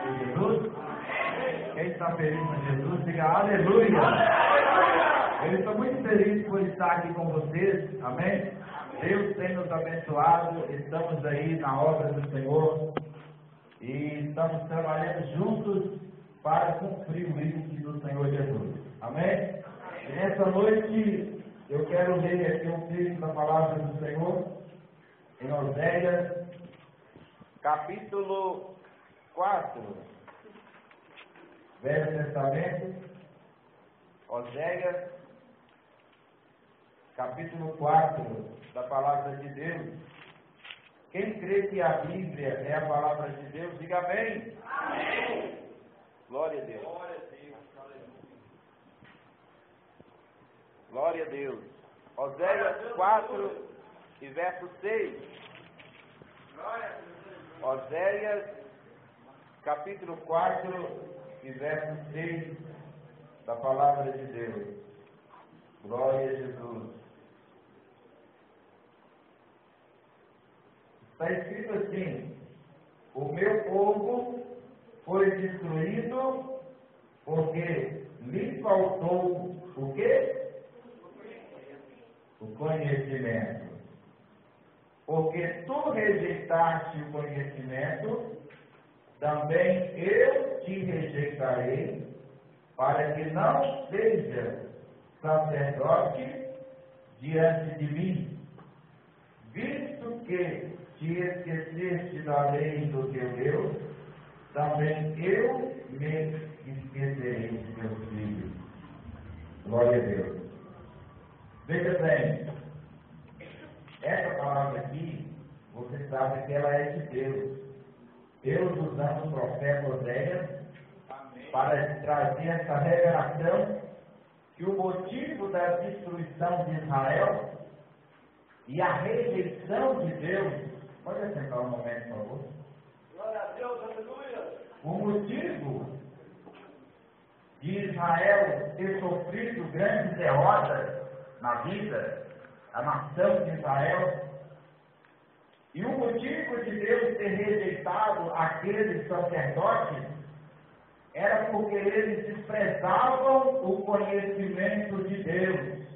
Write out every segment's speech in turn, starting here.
de Jesus? Quem está feliz com Jesus, diga aleluia! Eu estou muito feliz por estar aqui com vocês, amém? Deus tem nos abençoado, estamos aí na obra do Senhor e estamos trabalhando juntos para cumprir o índice do Senhor Jesus, amém? E nessa noite eu quero ler aqui um texto da palavra do Senhor em Oséias, capítulo 4, Velho Testamento, Oséias, capítulo 4 da palavra de Deus. Quem crê que a Bíblia é a palavra de Deus, diga amém. Amém. Glória a Deus. Glória a Deus. Oséias 4 e verso 6. Oséias, capítulo 4 e verso 6 da palavra de Deus. Glória a Jesus. Está escrito assim: o meu povo foi destruído porque lhe faltou o quê? O conhecimento. Porque tu rejeitaste o conhecimento, também eu te rejeitarei, para que não seja sacerdote diante de mim, visto que te esqueceste da lei do teu Deus, também eu me esquecerei de teus filhos. Glória a Deus. Veja bem, essa palavra aqui, você sabe que ela é de Deus. Deus usando o profeta Oséias para trazer essa revelação que o motivo da destruição de Israel e a rejeição de Deus. Pode assentar um momento, por favor. Glória a Deus, aleluia. O motivo de Israel ter sofrido grandes derrotas na vida, a nação de Israel, e o motivo de Deus ter rejeitado aqueles sacerdotes era porque eles desprezavam o conhecimento de Deus,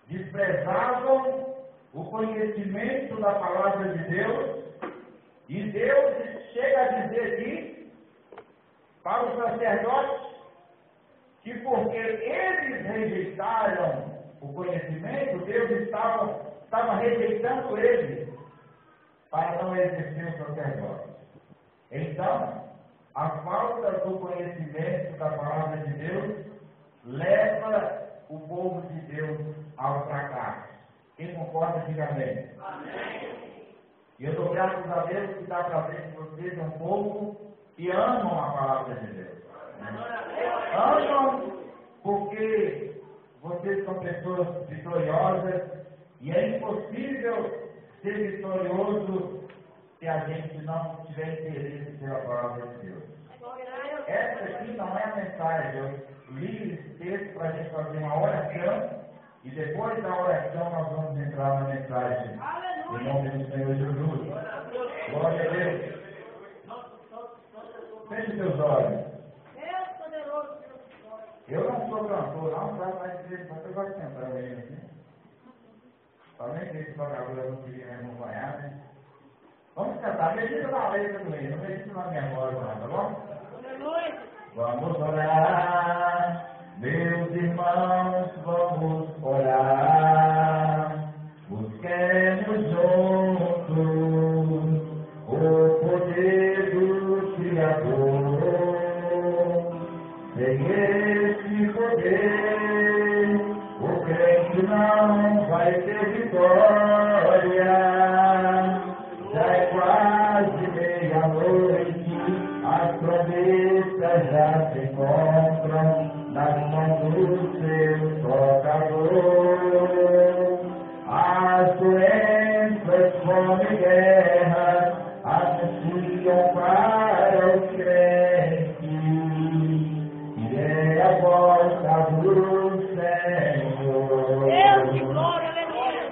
desprezavam o conhecimento da palavra de Deus, e Deus chega a dizer aqui para os sacerdotes que porque eles rejeitaram o conhecimento, Deus estava rejeitando eles para não exercer o sacerdócio. Então, a falta do conhecimento da palavra de Deus leva o povo de Deus ao fracasso. Quem concorda, diga amém. Amém. E eu dou graças a Deus que dá para ver que vocês é um povo que amam a palavra de Deus. Amam porque vocês são pessoas vitoriosas e é impossível ser vitorioso se a gente não tiver interesse pela palavra de Deus. Essa aqui não é a mensagem. Eu li esse texto para a gente fazer uma oração e depois da oração nós vamos entrar na mensagem. Em nome do Senhor Jesus. Glória a Deus. Feche seus olhos. Eu não sou cantor, não, sabe, mas eu gosto de cantar mesmo assim. Também que esse vagabundo não queria me acompanhar, né? Vamos cantar, medita na letra do hino, não medita na minha voz, não, tá bom? Vamos orar, meus irmãos, vamos orar. Busquemos juntos o poder do Criador. Sem esse poder, o crente não vai ter vitória. Já é quase meia-noite, as promessas já se encontram nas mãos do seu tocador. As doenças, fome e guerra anunciam para os crentes que é a volta do Senhor. Deus, que glória, aleluia.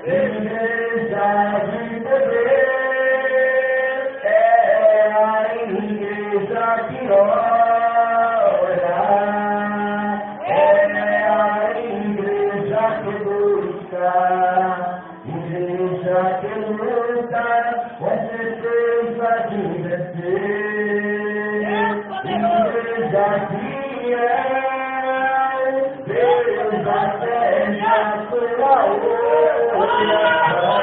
Deus acende a sua oração.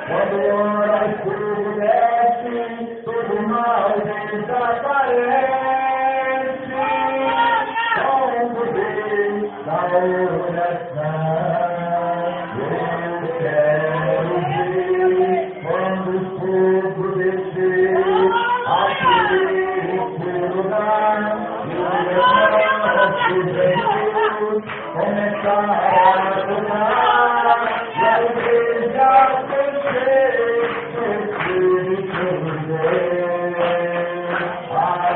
Quando ora escuro desce, todo mal desaparece. Com o poder da oração. Eu quero ver quando o fogo descer, aquele lugar, e o Jesus começar a tocar, e a igreja crescer, Espírito de Deus.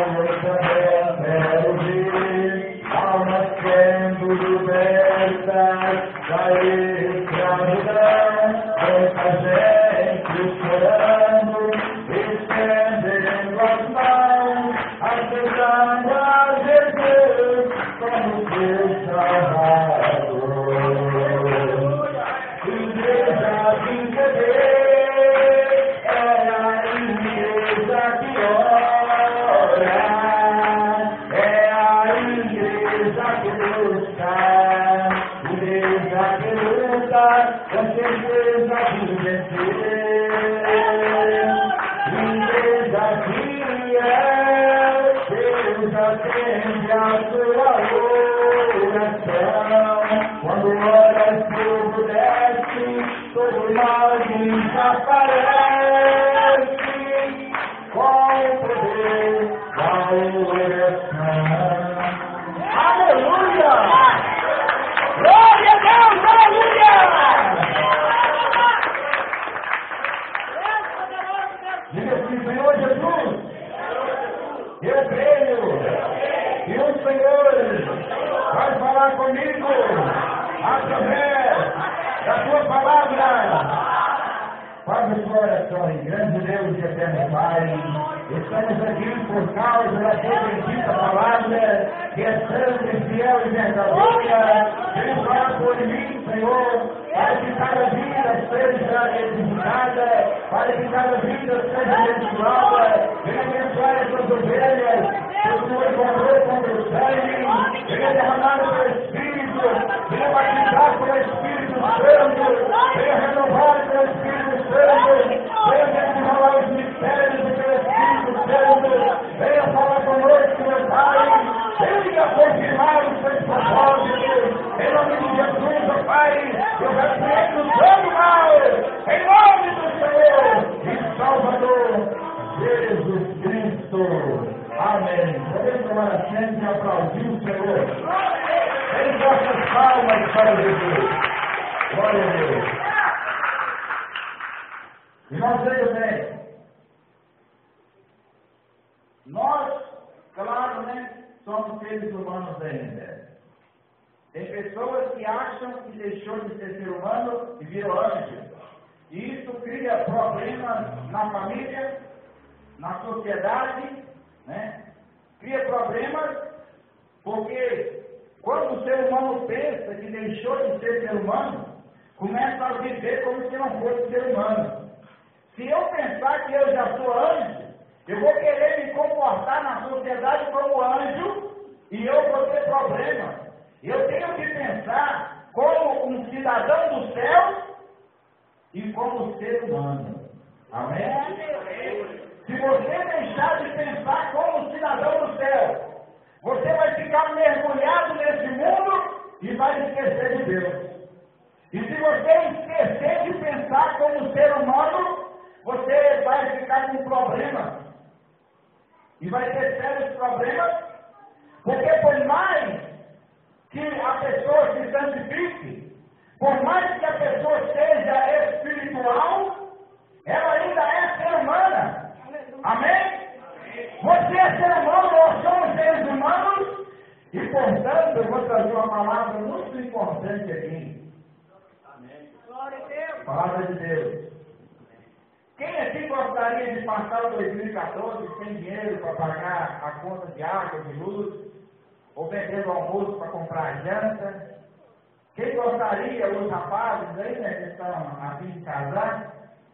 Eu também quero ver almas sendo libertas da escravidão, tanta gente chorando, estendendo as mãos, aceitando a Jesus como seu Salvador. Igreja de Deus é a igreja que ora, é a igreja que busca, igreja que luta, com certeza de vencer. Igreja fiel, Deus atende a sua oração. Quando ora fogo desce, todo mal desaparece. Com o poder da oração. Aleluia! Glória a Deus! Aleluia! Diga assim, Senhor Jesus, eu creio que o Senhor vai falar comigo através da tua palavra. Faz a sua oração, grande Deus e eterno Pai. Estamos aqui por causa da tua bendita palavra, que é santa e fiel e verdadeira. Vem falar por mim, Senhor, para que cada vida seja edificada, para que cada vida seja abençoada. Venha abençoar essas ovelhas, que o Senhor comprou com o sangue. Venha derramar o teu Espírito, venha batizar com o Espírito Santo, venha renovar com o Espírito Santo, venha desenrolar os mistérios do teu Espírito Santo, venha falar conosco, meu Pai, venha confirmar os seus propósitos, em nome de Jesus, ó Pai, eu repreendo todo mal, em nome do Senhor e Salvador, Jesus Cristo. Amém. Podemos tomar assento e aplaudir o Senhor. Em vossas palmas para Jesus. Glória a Deus. Irmãos, veja bem. Nós, claro, né, somos seres humanos ainda. Tem pessoas que acham que deixou de ser ser humano e virou anjo. E isso cria problemas na família, na sociedade, né? Cria problemas porque quando o ser humano pensa que deixou de ser humano, começa a viver como se não fosse ser humano. Se eu pensar que eu já sou anjo, eu vou querer me comportar na sociedade como anjo e eu vou ter problema. Eu tenho que pensar como um cidadão do céu e como ser humano. Amém? Se você deixar de pensar como cidadão do céu, você vai ficar mergulhado nesse mundo e vai esquecer de Deus. E se você esquecer de pensar como ser humano, você vai ficar com problemas. E vai ter sérios problemas, porque por mais que a pessoa se santifique, por mais que a pessoa seja espiritual, ela ainda é ser humana. Amém? Você é ser humano, nós somos seres humanos, e portanto eu vou trazer uma palavra muito importante aqui. Amém. Glória a Deus. Palavra de Deus. Quem aqui gostaria de passar o 2014 sem dinheiro para pagar a conta de água, de luz, ou vender o almoço para comprar janta? Quem gostaria, os rapazes aí, né, que estão a fim de casar,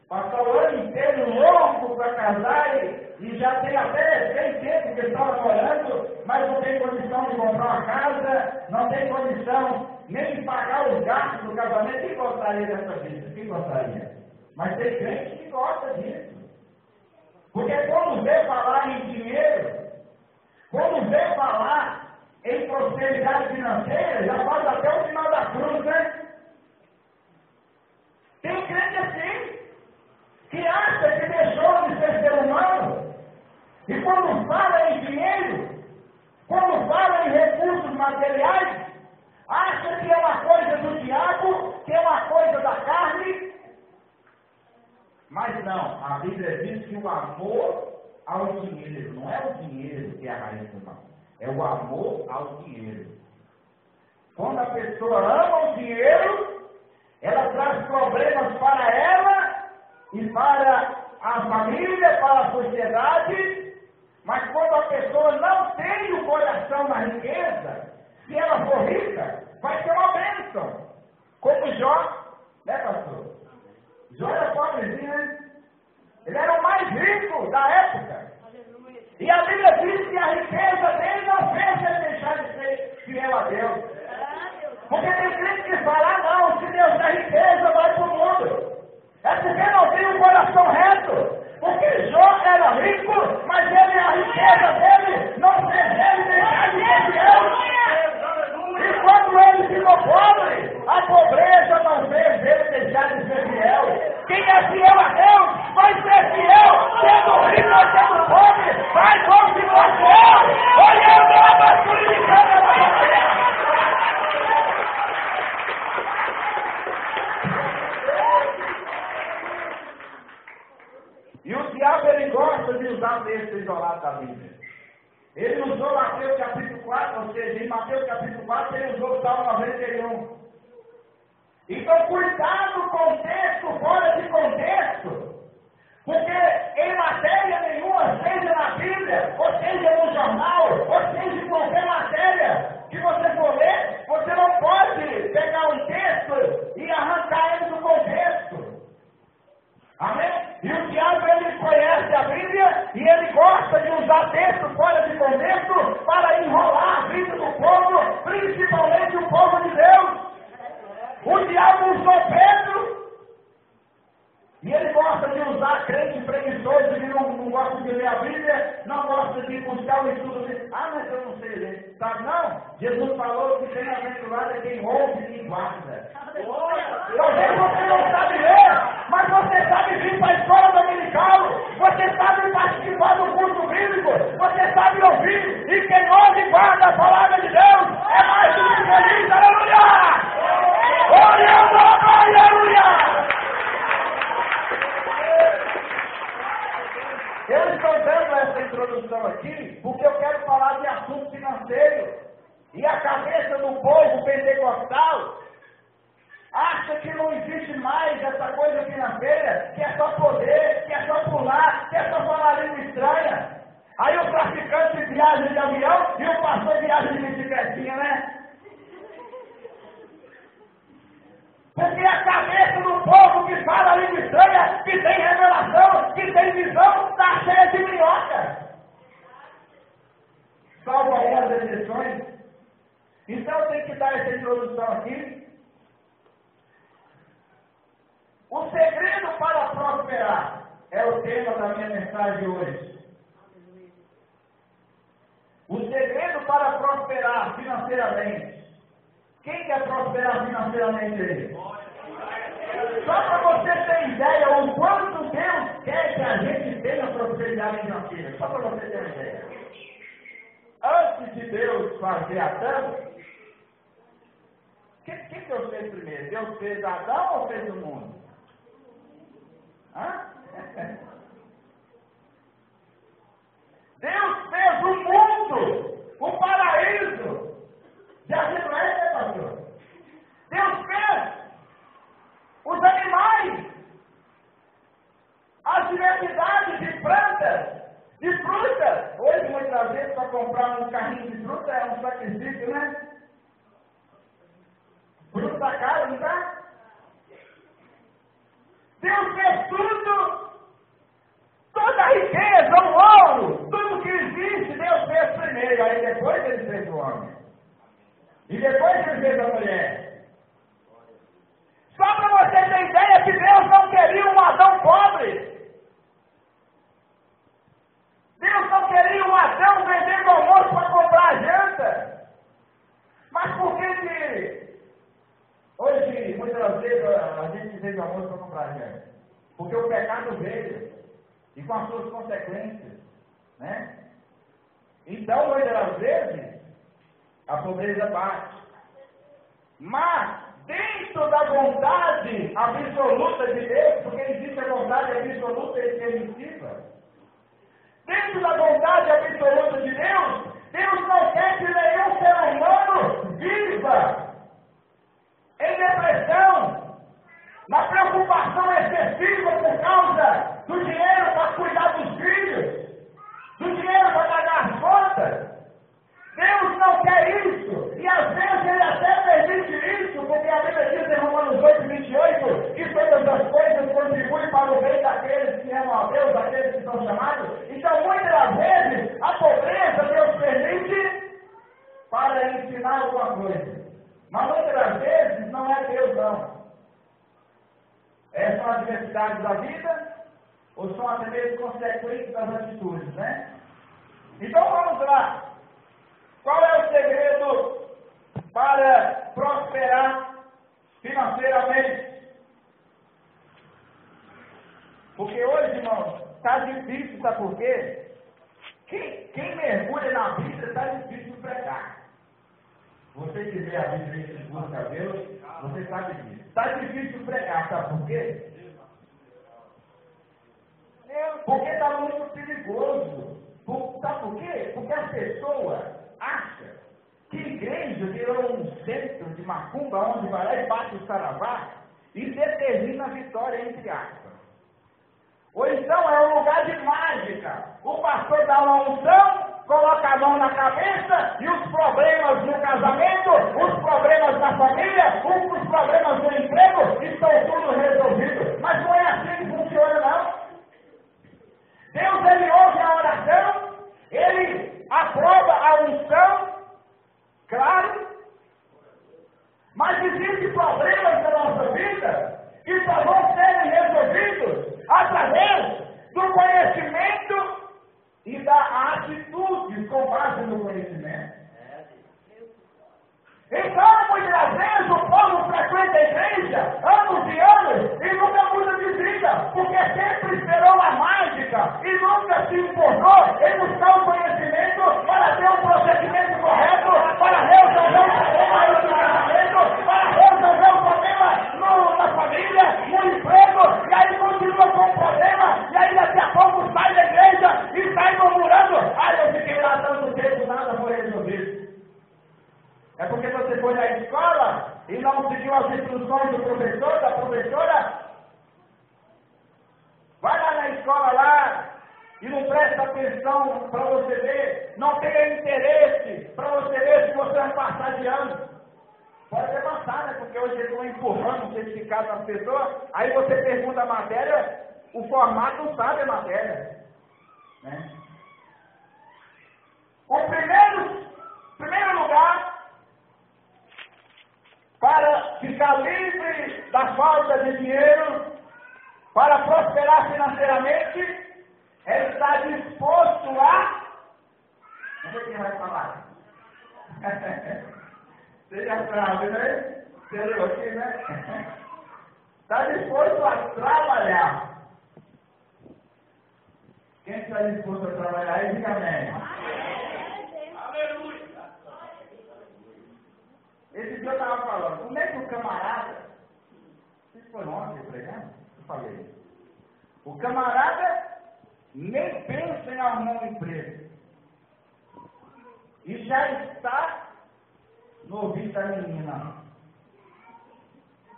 Passar o ano inteiro louco para casar e já tem até 100 tempo que estava namorando, mas não tem condição de comprar uma casa, não tem condição nem de pagar os gastos do casamento. Quem gostaria dessa vida? Quem gostaria? Mas tem gente que gosta disso. Porque quando vê falar em dinheiro, quando vê falar em prosperidade financeira, já faz até o final da cruz, né? Tem crente assim, que acha que deixou de ser ser humano, e quando fala em dinheiro, quando fala em recursos materiais, acha que é uma coisa do diabo, que é uma coisa da carne. Mas não, a Bíblia diz que o amor ao dinheiro, não é o dinheiro que é a raiz do mal, é o amor ao dinheiro. Quando a pessoa ama o dinheiro, ela traz problemas para ela e para a família, para a sociedade, mas quando a pessoa não tem o coração na riqueza, se ela for rica, vai ser uma bênção. Como Jó, né, pastor? Jó era pobrezinho, né? Ele era o mais rico da época. E a Bíblia diz que a riqueza dele não fez ele deixar de ser fiel a Deus. Porque tem gente que fala, não, se Deus dá riqueza, vai para o mundo. É porque não tem um coração reto. Porque Jó era rico, mas ele, a riqueza dele não fez ele deixar de ser fiel. E quando ele ficou pobre, a pobreza não fez ele deixar de ser fiel. Quem é fiel a Deus vai ser fiel, sendo rico ou sendo pobre, vai continuar fiel, olhando a bastura de cada um. E o diabo, ele gosta de usar texto isolado da Bíblia. Ele usou Mateus capítulo 4, ou seja, em Mateus capítulo 4 ele usou o Salmo 91. Então, cuidado com o texto fora de contexto. Porque em matéria nenhuma, seja na Bíblia, ou seja no jornal, ou seja em qualquer matéria que você for ler, você não pode pegar um texto e arrancar ele do contexto. Amém? E o diabo, ele conhece a Bíblia e ele gosta de usar texto fora de contexto para enrolar a vida do povo, principalmente o povo de Deus. O diabo usou Pedro e ele gosta de usar crente preguiçoso que não gosta de ler a Bíblia, não gosta de buscar o estudo de... mas eu não sei ler. Sabe não? Jesus falou que tem aventurado é quem ouve e quem guarda. Talvez você não sabe ler, mas você sabe vir para a escola dominical, você sabe participar do curso bíblico, você sabe ouvir, e quem ouve e guarda a palavra de Deus é mais do que feliz. Aleluia! Aleluia! Eu estou dando essa introdução aqui porque eu quero falar de assunto financeiro. E a cabeça do povo pentecostal acha que não existe mais essa coisa financeira, que é só poder, que é só pular, que é só falar língua estranha. Aí o traficante viaja de avião e o pastor viaja de bicicletinha, né? Porque a cabeça do povo que fala língua estranha, que tem revelação, que tem visão, está cheia de minhoca. Salvo algumas exceções. Então eu tenho que dar essa introdução aqui. O segredo para prosperar é o tema da minha mensagem hoje. O segredo para prosperar financeiramente. Quem quer prosperar financeiramente aí? Só para você ter ideia o quanto Deus quer que a gente tenha prosperidade financeira. Só para você ter uma ideia. Antes de Deus fazer Adão, o que Deus fez primeiro? Deus fez Adão ou fez o mundo? Deus fez o mundo, o paraíso. Já viu, né, pastor? Deus fez os animais, as diversidades de plantas, de frutas. Hoje, muitas vezes, para comprar um carrinho de fruta é um sacrifício, né? Fruta cara, não tá? pobreza, mulher. Só para você ter ideia que Deus não queria um Adão pobre. Deus não queria um Adão vendendo almoço para comprar janta. Mas por que hoje, muitas vezes, a gente vende almoço para comprar janta? Porque o pecado veio e com as suas consequências, né? Então, muitas vezes, a pobreza bate. Mas, dentro da vontade absoluta de Deus, porque existe a vontade absoluta e permissiva, dentro da vontade absoluta de Deus, Deus não quer que nenhum ser humano viva em depressão, na preocupação excessiva por causa do dinheiro para cuidar dos filhos, do dinheiro para pagar as contas. Deus não quer isso, e às vezes Ele até permite isso, porque a Bíblia diz em Romanos 8:28, que todas as coisas contribuem para o bem daqueles que amam a Deus, daqueles que são chamados. Então, muitas das vezes, a pobreza Deus permite para ensinar alguma coisa. Mas muitas das vezes não é Deus, não. São as adversidades da vida, ou são até mesmo consequências das atitudes, né? Então, vamos lá. Qual é o segredo para prosperar financeiramente? Porque hoje, irmãos, está difícil, sabe por quê? Quem mergulha na Bíblia está difícil de pregar. Você que vê a Bíblia em seguro cabelo, você sabe disso. Está difícil de pregar, sabe por quê? Porque está muito perigoso. Sabe por quê? Porque a pessoa acha que igreja virou um centro de macumba onde vai lá e bate o saravá e determina a vitória, entre aspas. Ou então é um lugar de mágica. O pastor dá uma unção, coloca a mão na cabeça e os problemas no casamento, os problemas na família, os problemas no emprego estão tudo resolvidos. Mas não é assim que funciona, não. Deus, Ele ouve a oração, Ele aprova a unção, claro, mas existem problemas na nossa vida que só vão serem resolvidos através do conhecimento e da atitude com base no conhecimento. Então, muitas vezes, o povo frequenta a igreja anos e anos e nunca muda de vida, porque sempre esperou a mágica e nunca se importou em buscar o conhecimento para ter um procedimento correto, para resolver o problema no casamento, para resolver o problema na família, no emprego, e aí continua com o problema, e aí daqui a pouco sai da igreja e sai murmurando: eu fiquei lá tanto tempo, nada foi resolvido. É porque você foi na escola e não seguiu as instruções do professor, da professora. Vai lá na escola lá e não presta atenção para você ver, não tenha interesse para você ver se você vai passar de ano. Pode até passar, né? Porque hoje eles estão empurrando o certificado nas pessoas, aí você pergunta a matéria, o formato não sabe a matéria. Né? O primeiro lugar para ficar livre da falta de dinheiro, para prosperar financeiramente, é estar disposto a... Não sei quem vai falar. Você já sabe, né? Você leu aqui, né? Está disposto a trabalhar. Quem está disposto a trabalhar aí, diga amém. Esse dia eu estava falando, como é que o camarada, isso foi ontem pregando? Eu falei, o camarada nem pensa em arrumar um emprego e já está no ouvido da menina.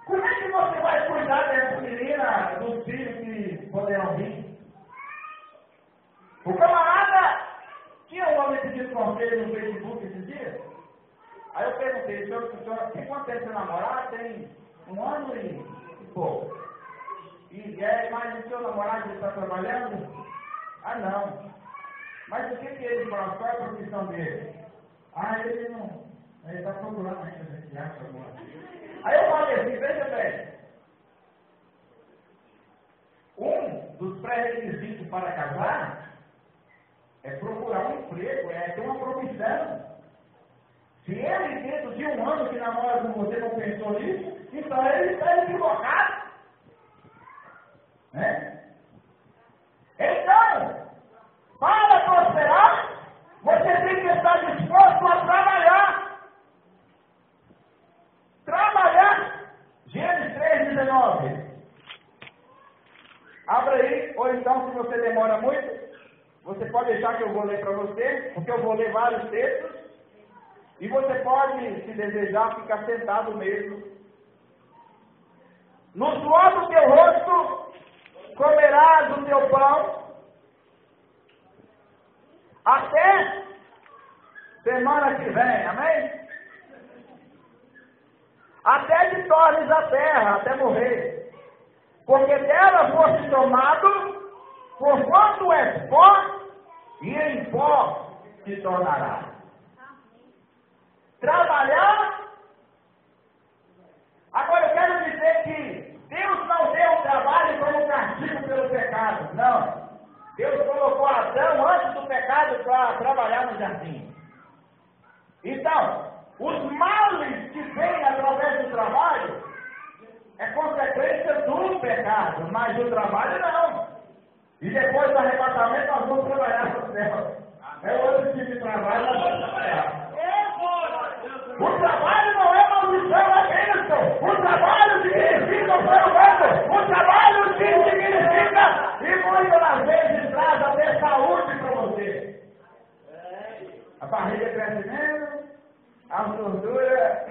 Como é que você vai cuidar dessa menina, dos filhos que poderão vir? O camarada tinha um homem pedindo conselho no Facebook esses dias. Aí eu perguntei: senhor, quem acontece seu namorado? Tem 1 ano e pouco. Mas o seu namorado está trabalhando? Ah, não. Mas o que ele faz? Qual é a profissão dele? Ele Ele está procurando ainda, a gente acha alguma coisa. Aí eu falei assim, veja bem. Um dos pré-requisitos para casar é procurar um emprego, é ter uma profissão. Se ele, dentro de um ano que namora com você, não pensou nisso, então ele está equivocado. Né? Então, para prosperar, você tem que estar disposto a trabalhar. Trabalhar. Gênesis 3:19. Abra aí, ou então, se você demora muito, você pode deixar que eu vou ler para você, porque eu vou ler vários textos, e você pode, se desejar, ficar sentado mesmo. No suor do teu rosto comerás o teu pão, até semana que vem, amém? Até que tornes a terra, até morrer, porque dela foste tomado, porquanto és pó, e em pó se tornará. Trabalhar. Agora eu quero dizer que Deus não deu o trabalho como castigo pelo pecado, não. Deus colocou Adão antes do pecado para trabalhar no jardim. Então, os males que vêm através do trabalho é consequência do pecado, mas do trabalho não. E depois do arrebatamento nós vamos trabalhar no céu. É outro tipo de trabalho, nós vamos trabalhar. O trabalho não é maldição, é bênção. O trabalho significa o ser humano. O trabalho significa e muitas vezes traz até saúde para você. A barriga cresce menos, a gordura.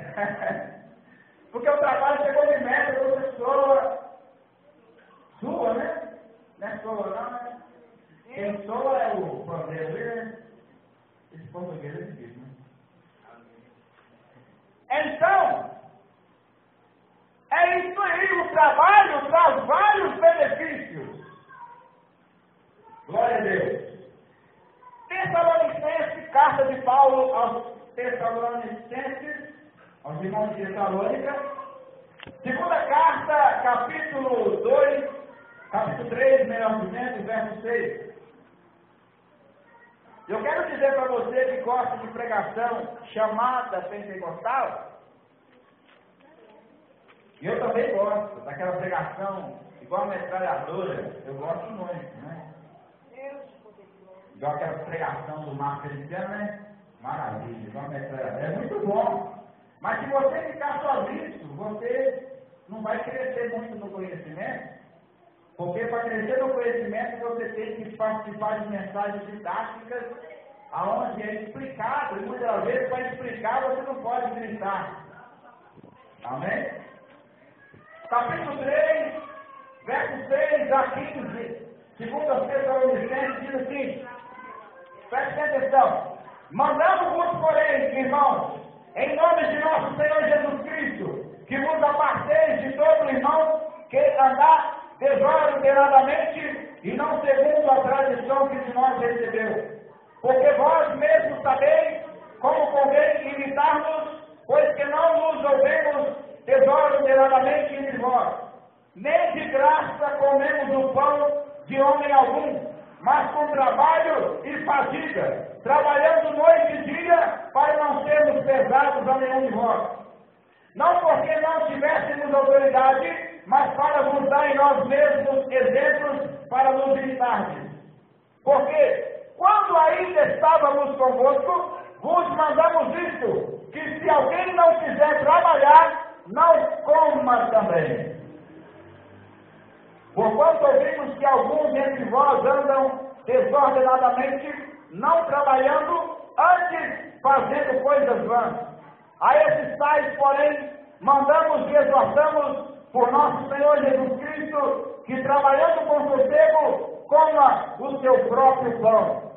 Porque o trabalho chegou de meta, você sua, né? Não é sua, não, né? Quem soa é o problema, né? Esse português é difícil, né? Então, é isso aí, o trabalho traz vários benefícios. Glória a Deus. Tessalonicenses, carta de Paulo aos Tessalonicenses, aos irmãos de Tessalônica. Segunda carta, capítulo 2, capítulo 3, melhor dizendo, verso 6. Eu quero dizer para você que gosta de pregação chamada pentecostal, e eu também gosto daquela pregação igual a metralhadora, eu gosto muito, né? Igual aquela pregação do Marco Feliciano, né? Maravilha, igual a metralhadora. É muito bom. Mas se você ficar só nisso, você não vai crescer muito no conhecimento. Porque para crescer no conhecimento você tem que participar de mensagens didáticas, aonde é explicado, e muitas vezes para explicar você não pode gritar. Amém? Capítulo 3, verso 6 a 15, segundo Tessalonicenses, diz assim, preste atenção, mandamos-vos, porém, irmãos, em nome de nosso Senhor Jesus Cristo, que vos aparteis de todo irmão que andar desordenadamente e não segundo a tradição que de nós recebeu. Porque vós mesmos sabeis como convém imitar-nos, pois que não nos ouvemos desordenadamente entre vós. Nem de graça comemos o pão de homem algum, mas com trabalho e fadiga, trabalhando noite e dia, para não sermos pesados a nenhum de vós. Não porque não tivéssemos autoridade, mas para vos dar em nós mesmos exemplos para nos imitardes. Porque, quando ainda estávamos convosco, vos mandamos isto, que se alguém não quiser trabalhar, não coma também. Porquanto ouvimos que alguns entre vós andam desordenadamente, não trabalhando, antes fazendo coisas vãs. A esses tais, porém, mandamos e exortamos por nosso Senhor Jesus Cristo, que trabalhando com sossego, coma o seu próprio pão.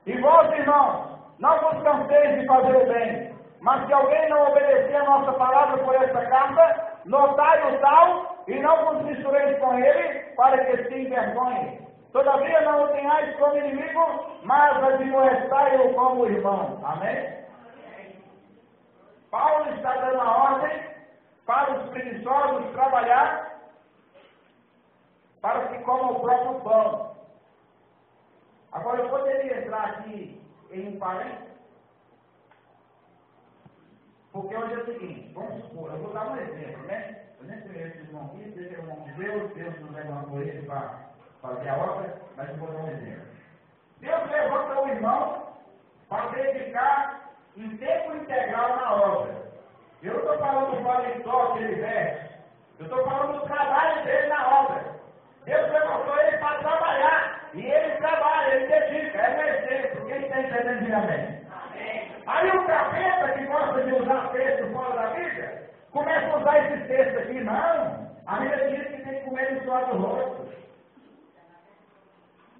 E vós, irmãos, não vos canseis de fazer o bem, mas se alguém não obedecer a nossa palavra por esta carta, notai o tal, e não vos mistureis com ele, para que se envergonhe. Todavia não o tenhais como inimigo, mas admoestai-o como irmão. Amém? Paulo está dando a ordem para os preguiçosos trabalhar para que comam o próprio pão. Agora, eu poderia entrar aqui em um parênteses, porque hoje é o seguinte, vamos supor, eu vou dar um exemplo, né? Eu nem sei esse irmão aqui, esse é o irmão de Deus, Deus nos levantou ele para fazer a obra, mas eu vou dar um exemplo. Deus levanta o irmão para dedicar em tempo integral na obra. Eu não estou falando do paletó que ele veste, eu estou falando do trabalho dele na obra. Deus levantou ele para trabalhar, e ele trabalha, ele dedica, é um exemplo. Quem está entendendo, diga amém. Aí o capeta que gosta de usar texto fora da Bíblia, começa a usar esses textos aqui, não. A Bíblia diz que tem que comer no suor do rosto.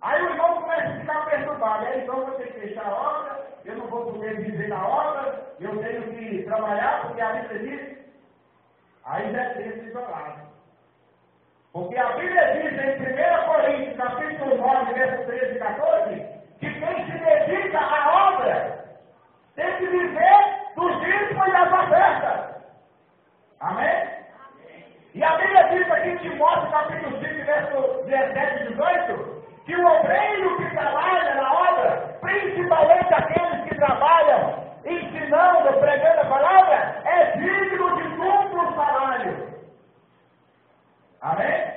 Aí o irmão começa a ficar perturbado. Aí então eu vou ter que fechar a obra, eu não vou poder viver na obra, eu tenho que trabalhar, porque a Bíblia diz. Aí já é texto isolado. Porque a Bíblia diz em 1 Coríntios, capítulo 9, verso 13 e 14, que quem se dedica à obra tem que viver dos dízimos e das ofertas. Amém? E a Bíblia diz aqui em Timóteo, capítulo 5, verso 17 e 18, que o obreiro que trabalha na obra, principalmente aqueles que trabalham ensinando, pregando a palavra, é digno de duplo salário. Amém?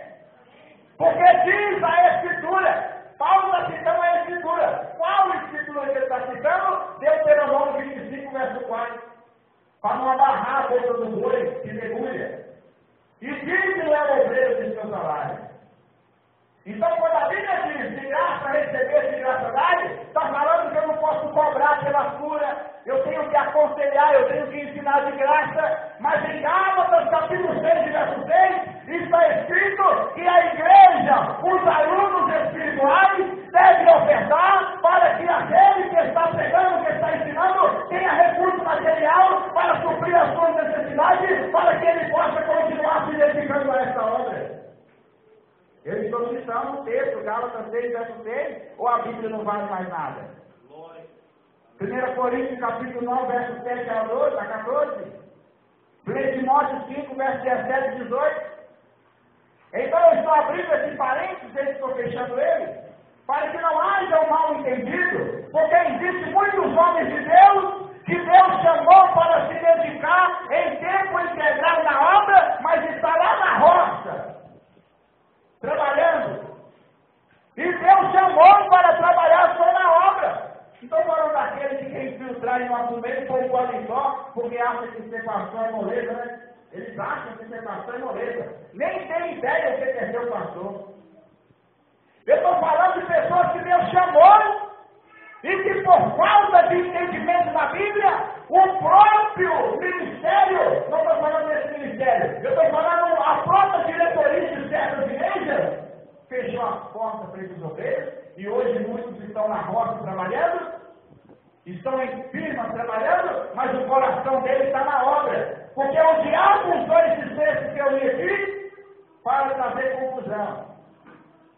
Porque diz a Escritura, Paulo está citando a Escritura. Qual Escritura que ele está citando? Deuteronômio 25, verso 4. Para não amarrar a boca do boi que mergulha. E digno é o obreiro de seu salário. Então, quando a Bíblia diz de graça receber, de graça dar, está falando que eu não posso cobrar pela cura, eu tenho que aconselhar, eu tenho que ensinar de graça, mas em Gálatas, capítulo 6, verso 6, está escrito que a igreja, os alunos espirituais, devem ofertar para que aquele que está pregando, que está ensinando, tenha recurso material para suprir as suas necessidades, para que ele possa continuar se dedicando a essa obra. Eu estou citando o texto, Gálatas 6, verso 6, ou a Bíblia não vale mais nada? 1 Coríntios, capítulo 9, verso 7 a 14. 1 Timóteo 5, verso 17 e 18. Então eu estou abrindo esse parênteses, eu estou fechando ele, para que não haja um mal entendido, porque existem muitos homens de Deus que Deus chamou para se dedicar em tempo integral na obra, mas está lá na roça, trabalhando. E Deus chamou para trabalhar só na obra. Então foram daqueles que quer infiltrar em uma comida e põe só, porque acha que ser pastor é moleza, né? Eles acham que ser pastor é moleza. Nem tem ideia o que é ser o pastor. Eu estou falando de pessoas que Deus chamou e que por falta de entendimento da Bíblia, o próprio ministério, não estou falando desse ministério, eu estou falando a própria diretoria de certas igrejas, fechou as portas para esses obreiros, e hoje muitos estão na roça trabalhando, estão em firmas trabalhando, mas o coração deles está na obra, porque o diabo usou esses textos que eu li aqui para trazer confusão.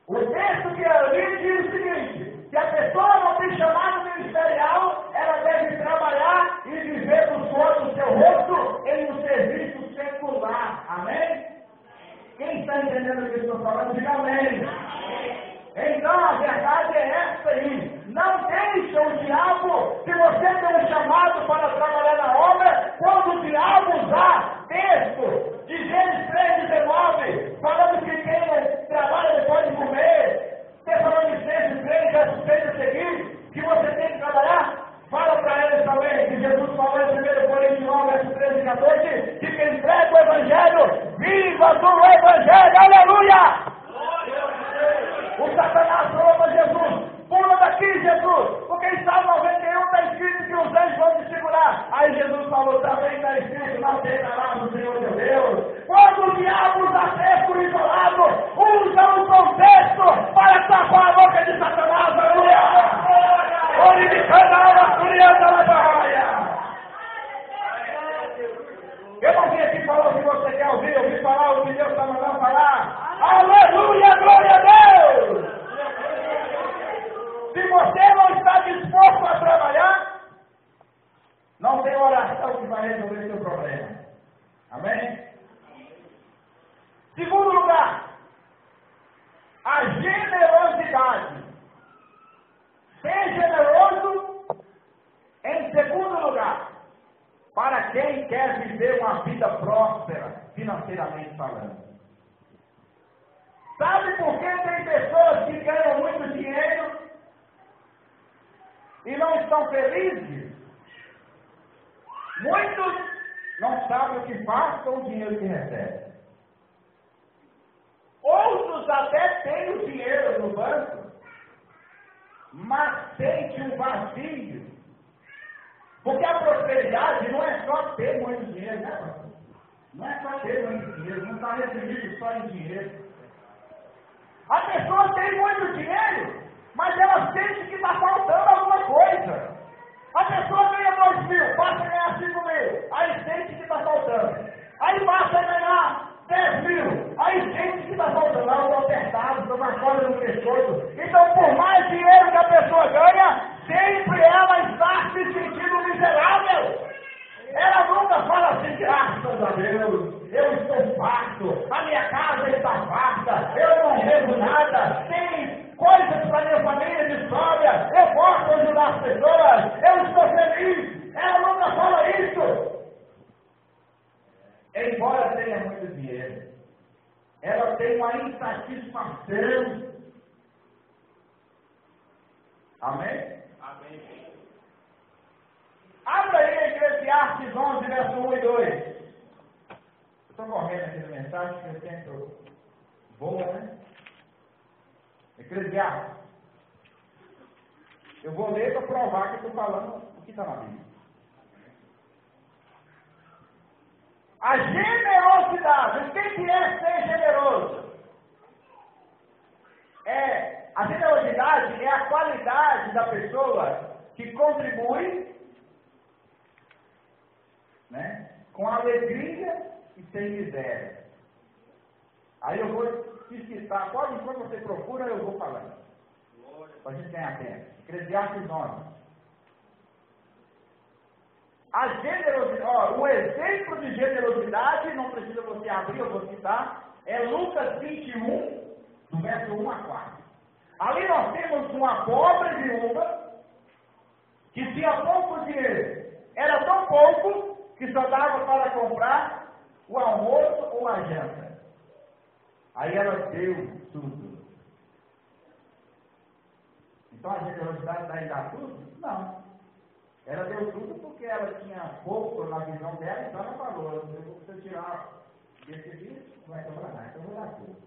O texto que eu li diz o seguinte: se a pessoa não tem chamado ministerial, ela deve trabalhar e viver do suor do seu rosto em um serviço secular. Amém? Quem está entendendo o que eu estou falando, diga amém. Então a verdade é essa aí. Não deixa o diabo, se você tem um chamado para trabalhar na obra, quando o diabo usar texto de Gênesis 3:19, falando que quem trabalha depois de comer, Tessalonicenses 3, verso 6 a seguir, que você tem que trabalhar, fala para eles também, que Jesus falou em 1 Coríntios 9, verso 13 e 14, que quem prega o Evangelho, viva do Evangelho, aleluia! O Satanás falou para Jesus: pula daqui, Jesus, porque em Salmo 91 está escrito que os anjos vão te segurar. Aí Jesus falou: também está escrito, não tentarás o Senhor teu Deus. Quando o diabo usa texto isolado, usa o contexto para tapar a boca de Satanás, aleluia! Eu não vim aqui falar o que você quer ouvir, eu vim falar o que Deus está mandando falar. Aleluia, glória a Deus! Se você não está disposto a trabalhar, não tem oração que vai vai resolver seu problema. Amém? Segundo lugar, a generosidade. Ser generoso em segundo lugar, para quem quer viver uma vida próspera, financeiramente falando. Sabe por que tem pessoas que ganham muito dinheiro e não estão felizes? Muitos não sabem o que faz com o dinheiro que recebem. Outros até têm o dinheiro no banco, mas sente um vazio. Porque a prosperidade não é só ter muito dinheiro, né, pastor? Não é só ter muito dinheiro, não está resumido só em dinheiro. A pessoa tem muito dinheiro, mas ela sente que está faltando alguma coisa. A pessoa ganha 2.000, passa a ganhar 5.000, aí sente que está faltando. Aí passa a ganhar 10.000, aí sente que está faltando. Lá eu estou apertado, estou com a corda no pescoço. Então, por mais dinheiro que a pessoa ganha, sempre ela está se sentindo miserável. Ela nunca fala assim, graças a Deus, eu estou farto, a minha casa está farta, eu não devo nada, tem coisas para minha família de sobra, eu posso ajudar as pessoas, eu estou feliz. Ela nunca fala isso. Embora tenha muito dinheiro, ela tem uma insatisfação. Amém? Amém. Abra aí Eclesiastes 11, verso 1 e 2. Estou correndo aqui na mensagem, que eu sempre vou, né? Eclesiastes. Eu vou ler para provar que eu estou falando o que está na Bíblia. A generosidade. O que é ser generoso? A generosidade é a qualidade da pessoa que contribui, né, com alegria e sem miséria. Aí eu vou citar, enquanto você procura, eu vou falando. Para a gente ganhar tempo. Eclesiastes 11. A generosidade, o exemplo de generosidade, não precisa você abrir, eu vou citar, é Lucas 21, do verso 1 a 4. Ali nós temos uma pobre viúva que tinha pouco dinheiro. Era tão pouco que só dava para comprar o almoço ou a janta. Aí ela deu tudo. Então a generosidade está em dar tudo? Não. Ela deu tudo porque ela tinha pouco na visão dela, então ela falou, se eu tirar desse vídeo, não vai sobrar nada, então eu vou dar tudo.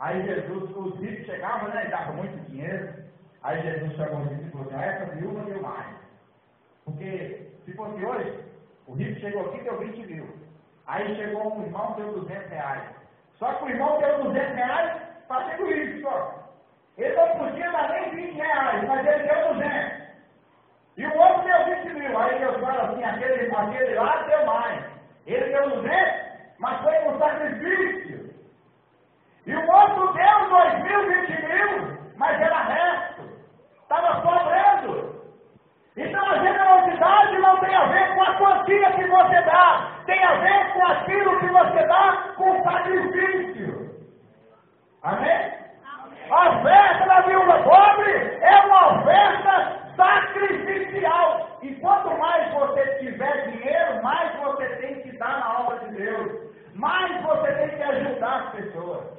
Aí Jesus, os ricos chegavam, né, e davam muito dinheiro. Aí Jesus chamou os ricos e falou assim, essa viúva deu mais. Porque se fosse hoje, o rico chegou aqui e deu 20 mil. Aí chegou um irmão e deu 200 reais. Só que o irmão deu 200 reais para ser o rico só. Ele não podia dar nem 20 reais, mas ele deu 200. E o outro deu 20 mil. Aí Deus fala assim, aquele lá deu mais. Ele deu 200, mas foi um sacrifício. E o outro deu 2.000, 20 mil, mas era resto. Estava sobrando. Então a generosidade não tem a ver com a quantia que você dá. Tem a ver com aquilo que você dá com sacrifício. Amém? A oferta da viúva pobre é uma oferta sacrificial. E quanto mais você tiver dinheiro, mais você tem que dar na obra de Deus. Mais você tem que ajudar as pessoas.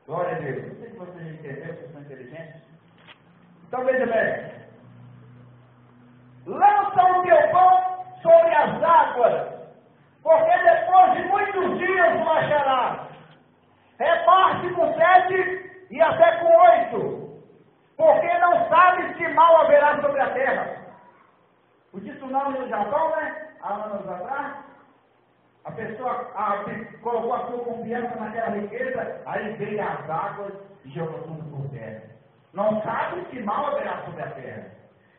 Glória a Deus. Não sei se vocês entenderam, vocês são inteligentes. Então veja bem. Lança o teu pão sobre as águas, porque depois de muitos dias o acharás. Reparte com 7 e até com 8, porque não sabes que mal haverá sobre a terra. O tsunami no Japão, né? Há anos atrás, a pessoa colocou a sua confiança naquela riqueza, aí veio as águas e jogou tudo por terra. Não sabe que mal haverá sobre a terra.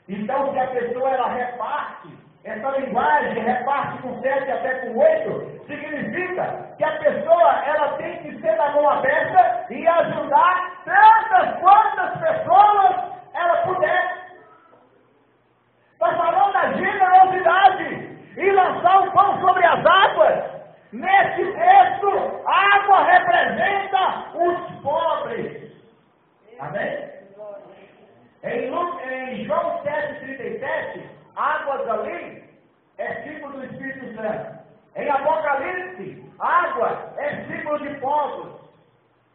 Então, se a pessoa ela reparte, essa linguagem reparte com 7 até com 8, significa que a pessoa ela tem que ser da mão aberta e ajudar tantas quantas pessoas ela puder. Está falando da generosidade e lançar o pão sobre as águas. Nesse texto, água representa os pobres. Amém? Em João 7,37, águas ali é símbolo do Espírito Santo. Em Apocalipse, água é símbolo de povos.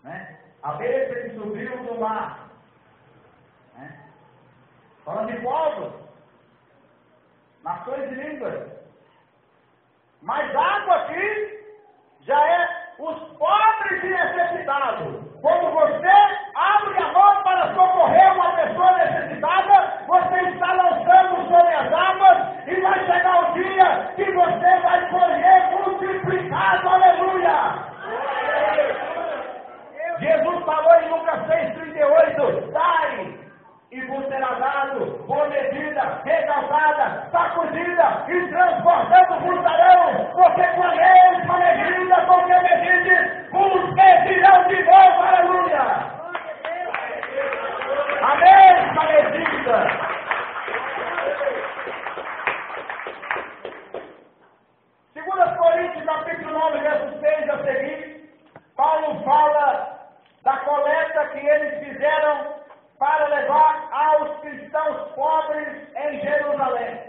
Né? A besta que subiu do mar. Né? Falando de povos, nações e línguas. Mas água aqui já é os pobres e necessitados. Quando você abre a mão para socorrer uma pessoa necessitada, você está lançando sobre as águas e vai chegar o dia que você vai colher multiplicado. Aleluia! Jesus falou em Lucas 6,38, dai e vos será dado, por medida, recalcada, sacudida e transbordando vos darão, porque colheis com medida, com que medides, vos medirão de novo, aleluia! A mesma medida. Segundo Coríntios, capítulo 9, verso 6 a seguir, Paulo fala da coleta que eles fizeram para levar aos cristãos pobres em Jerusalém.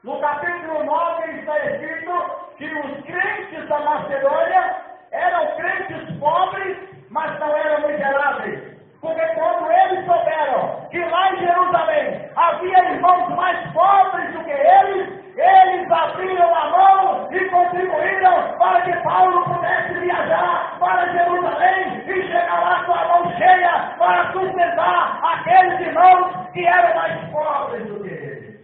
No capítulo 9 está escrito que os crentes da Macedônia eram crentes pobres, mas não eram miseráveis. Porque quando eles souberam que lá em Jerusalém havia irmãos mais pobres do que eles abriram a mão e contribuíram para que Paulo pudesse viajar para Jerusalém e chegar lá com a mão cheia para sustentar aqueles irmãos que eram mais pobres do que eles.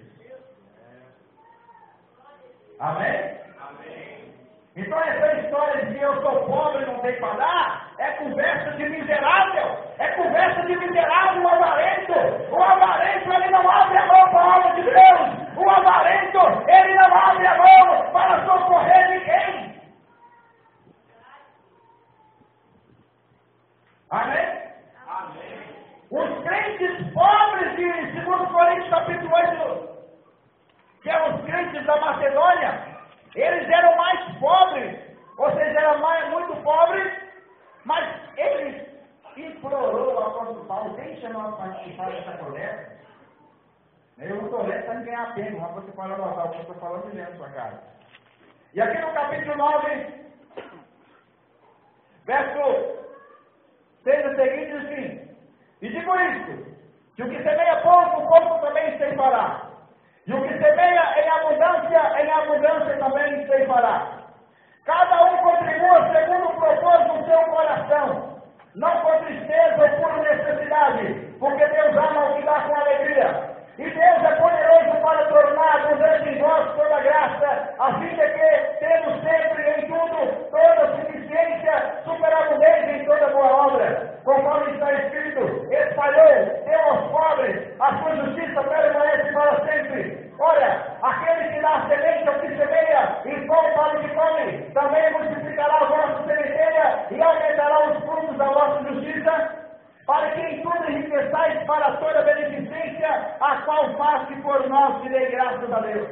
Amém? Amém. Então essa história de que eu sou pobre e não tenho para dar é conversa de miserável. É conversa de miserável, o avarento. O avarento, ele não abre a mão para a obra de Deus. O avarento, ele não abre a mão para socorrer ninguém. Amém? Amém. Os crentes pobres de 2 Coríntios capítulo 8, que eram os crentes da Macedônia, eles eram mais pobres, ou seja, eram muito pobres, mas eles implorou ao apóstolo Paulo, deixa nós participar dessa coleta. Eu não estou lendo para ninguém ganhar pena, mas você pode anotar o que eu estou falando de dentro da sua casa. E aqui no capítulo 9, verso 6 a seguinte, diz assim, e digo isto, que o que semeia pouco, pouco também ceifará. E o que semeia em abundância também ceifará. Cada um contribua segundo o propósito do seu coração, não com tristeza ou por necessidade, porque Deus ama o que dá com alegria. E Deus é poderoso para tornar abundante em vós toda graça, a fim de que, tendo sempre em tudo toda suficiência, superabundância em toda boa obra. Conforme está escrito, espalhou, deu aos pobres, a sua justiça permanece para sempre. Olha, aquele que dá semente ao que semeia, e pão para o que come, também multiplicará a vossa sementeira e aumentará os frutos da vossa justiça, para que em tudo enriqueçais para toda beneficência, a qual faz que por nós se dê graças a Deus.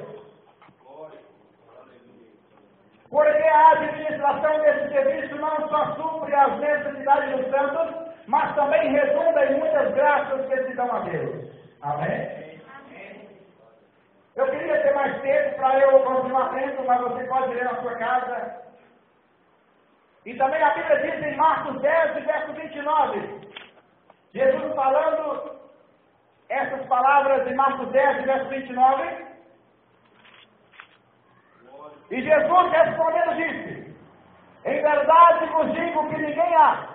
Porque a administração desse serviço não só supre as necessidades dos santos, mas também redunda em muitas graças que se dão a Deus. Amém? Eu queria ter mais tempo para eu continuar lendo, mas você pode ler na sua casa. E também a Bíblia diz em Marcos 10, verso 29, Jesus falando essas palavras em Marcos 10, verso 29, e Jesus respondendo disse, em verdade vos digo que ninguém há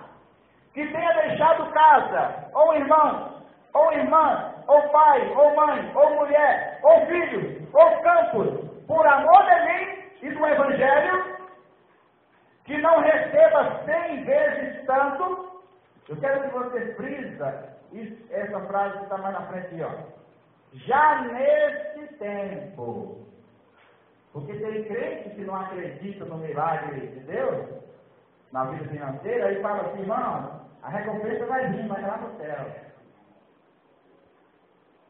que tenha deixado casa, ou irmão, ou irmã, ou pai, ou mãe, ou mulher, ou filho, ou campos, por amor de mim e do Evangelho, que não receba 100 vezes tanto. Eu quero que você frisa essa frase que está mais na frente, ó. Já nesse tempo. Porque tem crente que não acredita no milagre de Deus, na vida financeira, aí fala assim, irmão, a recompensa vai vir, mas lá no céu.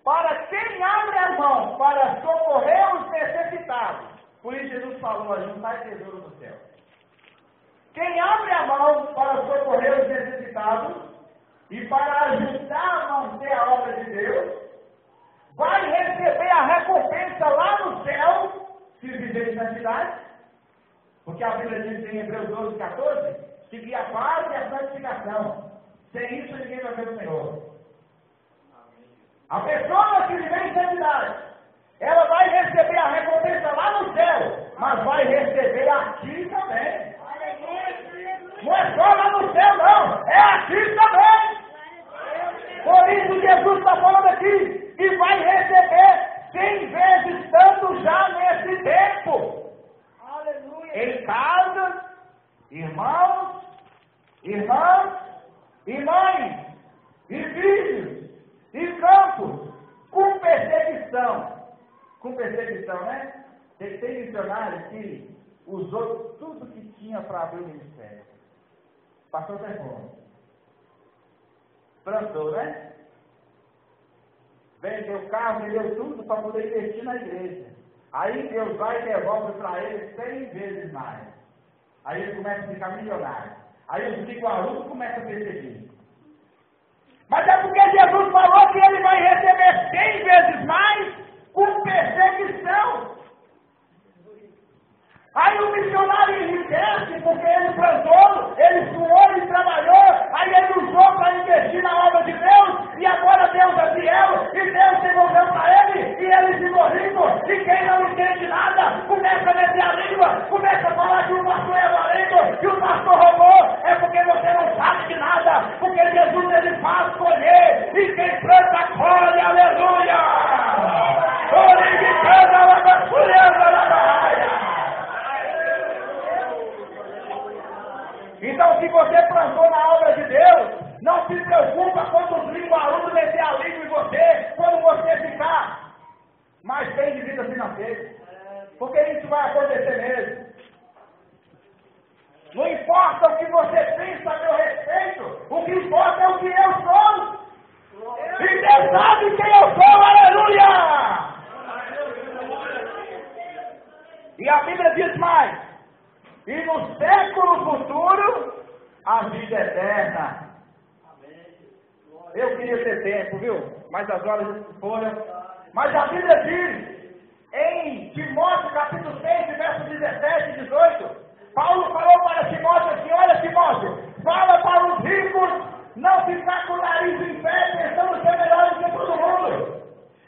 para quem abre a mão para socorrer os necessitados. Por isso Jesus falou, ajuntai tesouro no céu. Quem abre a mão para socorrer os necessitados e para ajudar a manter a obra de Deus, vai receber a recompensa lá no céu, se viver em santidade, porque a Bíblia diz em Hebreus 12, 14, seguir a paz e a santificação. Sem isso ninguém vai ver o Senhor. A pessoa que vive em santidade, ela vai receber a recompensa lá no céu, mas vai receber aqui também. Não é só lá no céu, não, é aqui também. Por isso Jesus está falando aqui, que vai receber 100 vezes tanto já nesse tempo. Em casa, irmãos, irmãs, e mães, e filhos, e campos, com perseguição. Com perseguição, né? Tem missionários que usou tudo que tinha para abrir o ministério. Passou até fome. Plantou, né? Vendeu o carro, vendeu tudo para poder investir na igreja. Aí Deus vai e devolve para ele 100 vezes mais. Aí ele começa a ficar milionário. Aí os igualudos começam a perseguir. Mas é porque Jesus falou que ele vai receber 100 vezes mais com perseguição. Aí o missionário enriquece porque ele plantou, ele suou, ele trabalhou, aí ele usou para investir na obra de Deus, e agora Deus é fiel, e Deus devolveu para ele, e ele ficou rico, e quem não entende nada, começa a meter a língua, começa a falar que o pastor é valendo, que o pastor roubou, é porque você não sabe de nada, porque Jesus ele faz colher, e quem planta colhe, aleluia! Então, se você plantou na obra de Deus, não se preocupa quando os linguarudos meter a língua em você, quando você ficar mais bem de vida financeira. Porque isso vai acontecer mesmo. Não importa o que você pensa a meu respeito, o que importa é o que eu sou. E Deus sabe quem eu sou, aleluia! E a Bíblia diz mais. E no século futuro, a vida eterna. Eu queria ter tempo, viu? Mas as horas foram. Mas a Bíblia diz, em Timóteo capítulo 6, verso 17 e 18, Paulo falou para Timóteo assim, olha Timóteo, fala para os ricos não ficar com o nariz em pé pensando ser melhor do que todo mundo.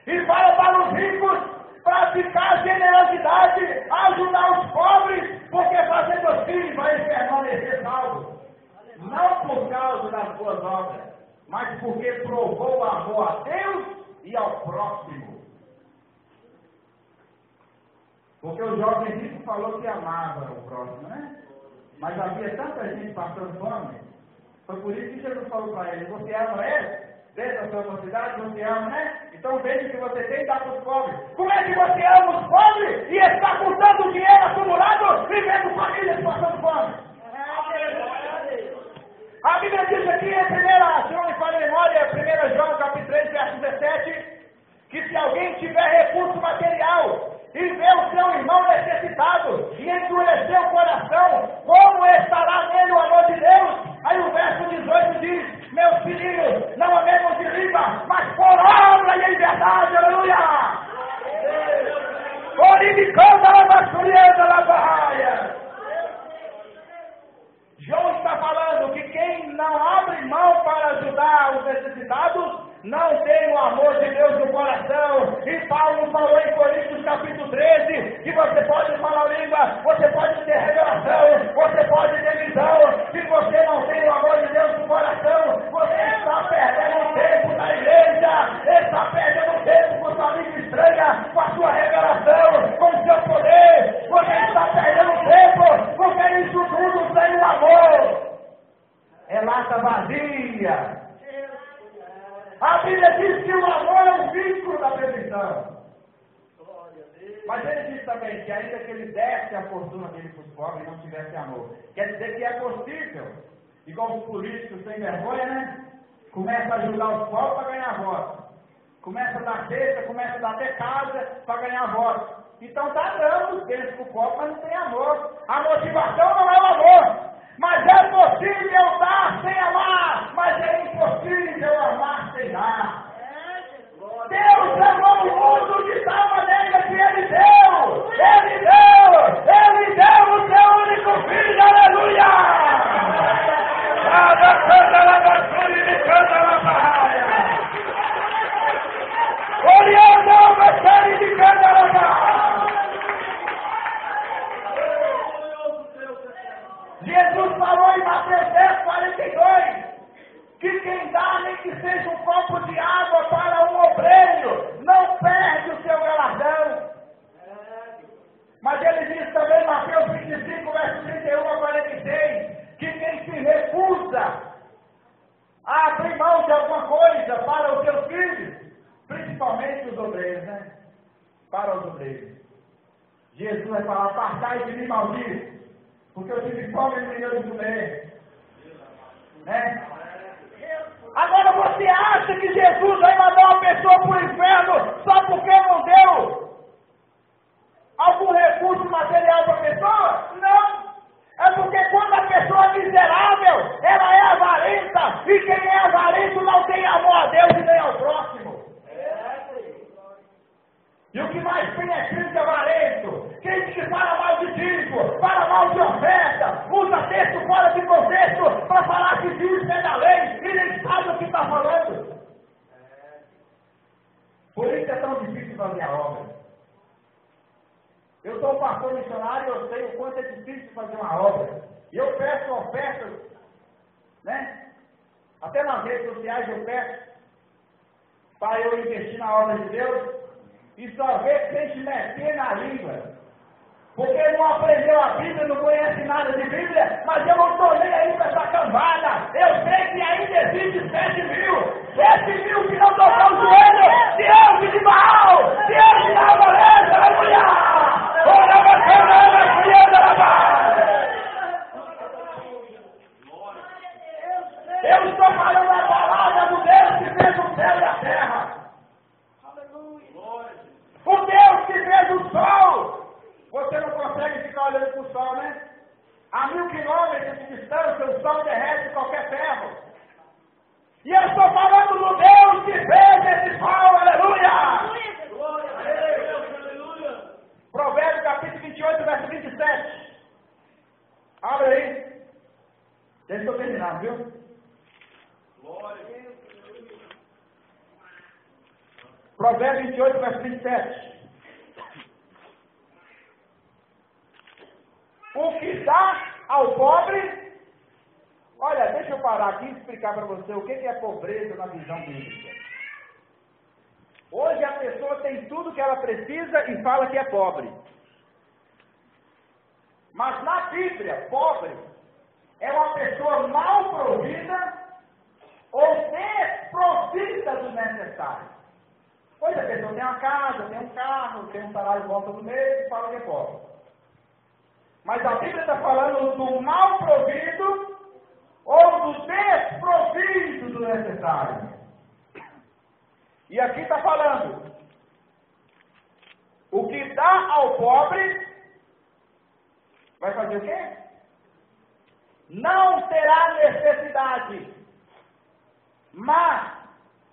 E fala para os ricos praticar generosidade, ajudar os pobres, porque fazendo assim vai permanecer salvo. Não por causa das boas obras, mas porque provou o amor a Deus e ao próximo. Porque o jovem rico falou que amava o próximo, né? Mas havia tanta gente passando fome. Foi por isso que Jesus falou para ele, você ama ele? Desde a sua mocidade, você ama, né? Então veja o que você tem e dá para os pobres. Como é que você ama os pobres e está com tanto dinheiro acumulado e vendo famílias passando fome? A Bíblia diz aqui em 1 João, me fala memória, 1 João capítulo 3, verso 17, que se alguém tiver recurso material e vê o seu irmão necessitado e endurecer o coração, como estará nele o amor de Deus? Aí o verso 18 diz, meus filhinhos, não amemos de língua, mas por obra e em verdade, aleluia! Oribicanda la basurienda la barraia. João está falando que quem não abre mão para ajudar os necessitados, não tem o amor de Deus no coração. E Paulo falou em Coríntios capítulo 13, que você pode falar língua, você pode ter revelação, você pode ter visão. Se você não tem o amor de Deus no coração, você está perdendo tempo na igreja, está perdendo tempo com sua língua estranha, com a sua revelação, com o seu poder. Você está perdendo tempo, porque isso tudo sem o amor. É lata vazia. A Bíblia diz que o amor é um vínculo da perfeição. Mas ele diz também que ainda que ele desse a fortuna dele para os pobres e não tivesse amor, quer dizer que é possível, igual os políticos sem vergonha, né? Começa a ajudar os pobres para ganhar voto. Começa a dar cesta, começa a dar até casa para ganhar voto. Então está dando bens para o pobre, mas não tem amor. A motivação não é o amor. Mas é possível dar sem amar, mas é impossível amar sem dar. Deus amou o mundo de tal maneira que Ele deu o seu único filho, aleluia! Canta la basura e canta la barraia. Oriando a basura de canta la barraia. Jesus falou em Mateus 10:42 que quem dá nem que seja um copo de água para um obreiro não perde o seu galardão. Mas ele diz também em Mateus 25, verso 31 a 46, que quem se recusa a abrir mão de alguma coisa para os seus filhos, principalmente os obreiros, né? Para os obreiros. Jesus vai falar: apartai de mim, maldito, porque eu tive fome e não me deu de comer. Né? Agora você acha que Jesus vai mandar uma pessoa para o inferno só porque não deu algum recurso material para a pessoa? Não. É porque quando a pessoa é miserável, ela é avarenta. E quem é avarento não tem amor a Deus e nem ao próximo. E o que mais tem é crente avarento. Crente que fala mal de dízimo, fala mal de oferta, usa texto fora de contexto para falar que dízimo é da lei e nem sabe o que está falando. Por isso é tão difícil fazer a obra. Eu sou um pastor missionário e eu sei o quanto é difícil fazer uma obra. E eu peço ofertas, né? Até nas redes sociais eu peço para eu investir na obra de Deus. E só vê sem se meter na língua. Porque não aprendeu a Bíblia, não conhece nada de Bíblia, mas eu não estou nem aí para essa cambada. Eu sei que ainda existe 7.000. 7.000 que não dobram o joelho diante de Baal, diante da avareza, aleluia! Ora, bacana, criada da barra! Eu estou falando a palavra do Deus que fez o céu e a terra. O Deus que fez o sol. Você não consegue ficar olhando para o sol, né? A 1.000 quilômetros de distância, o sol derrete qualquer ferro. E eu estou falando do Deus que fez esse sol, aleluia! Provérbios capítulo 28, verso 27. Abre aí. Deixa eu terminar, viu? Provérbios 28, verso 27. O que dá ao pobre... Olha, deixa eu parar aqui e explicar para você o que é pobreza na visão bíblica. Hoje a pessoa tem tudo que ela precisa e fala que é pobre. Mas na Bíblia, pobre é uma pessoa mal provida ou desprovida do necessário. Pois a pessoa tem uma casa, tem um carro, tem um salário de volta do mês e fala que é pobre. Mas a Bíblia está falando do mal provido ou do desprovido do necessário. E aqui está falando, o que dá ao pobre, vai fazer o quê? Não terá necessidade, mas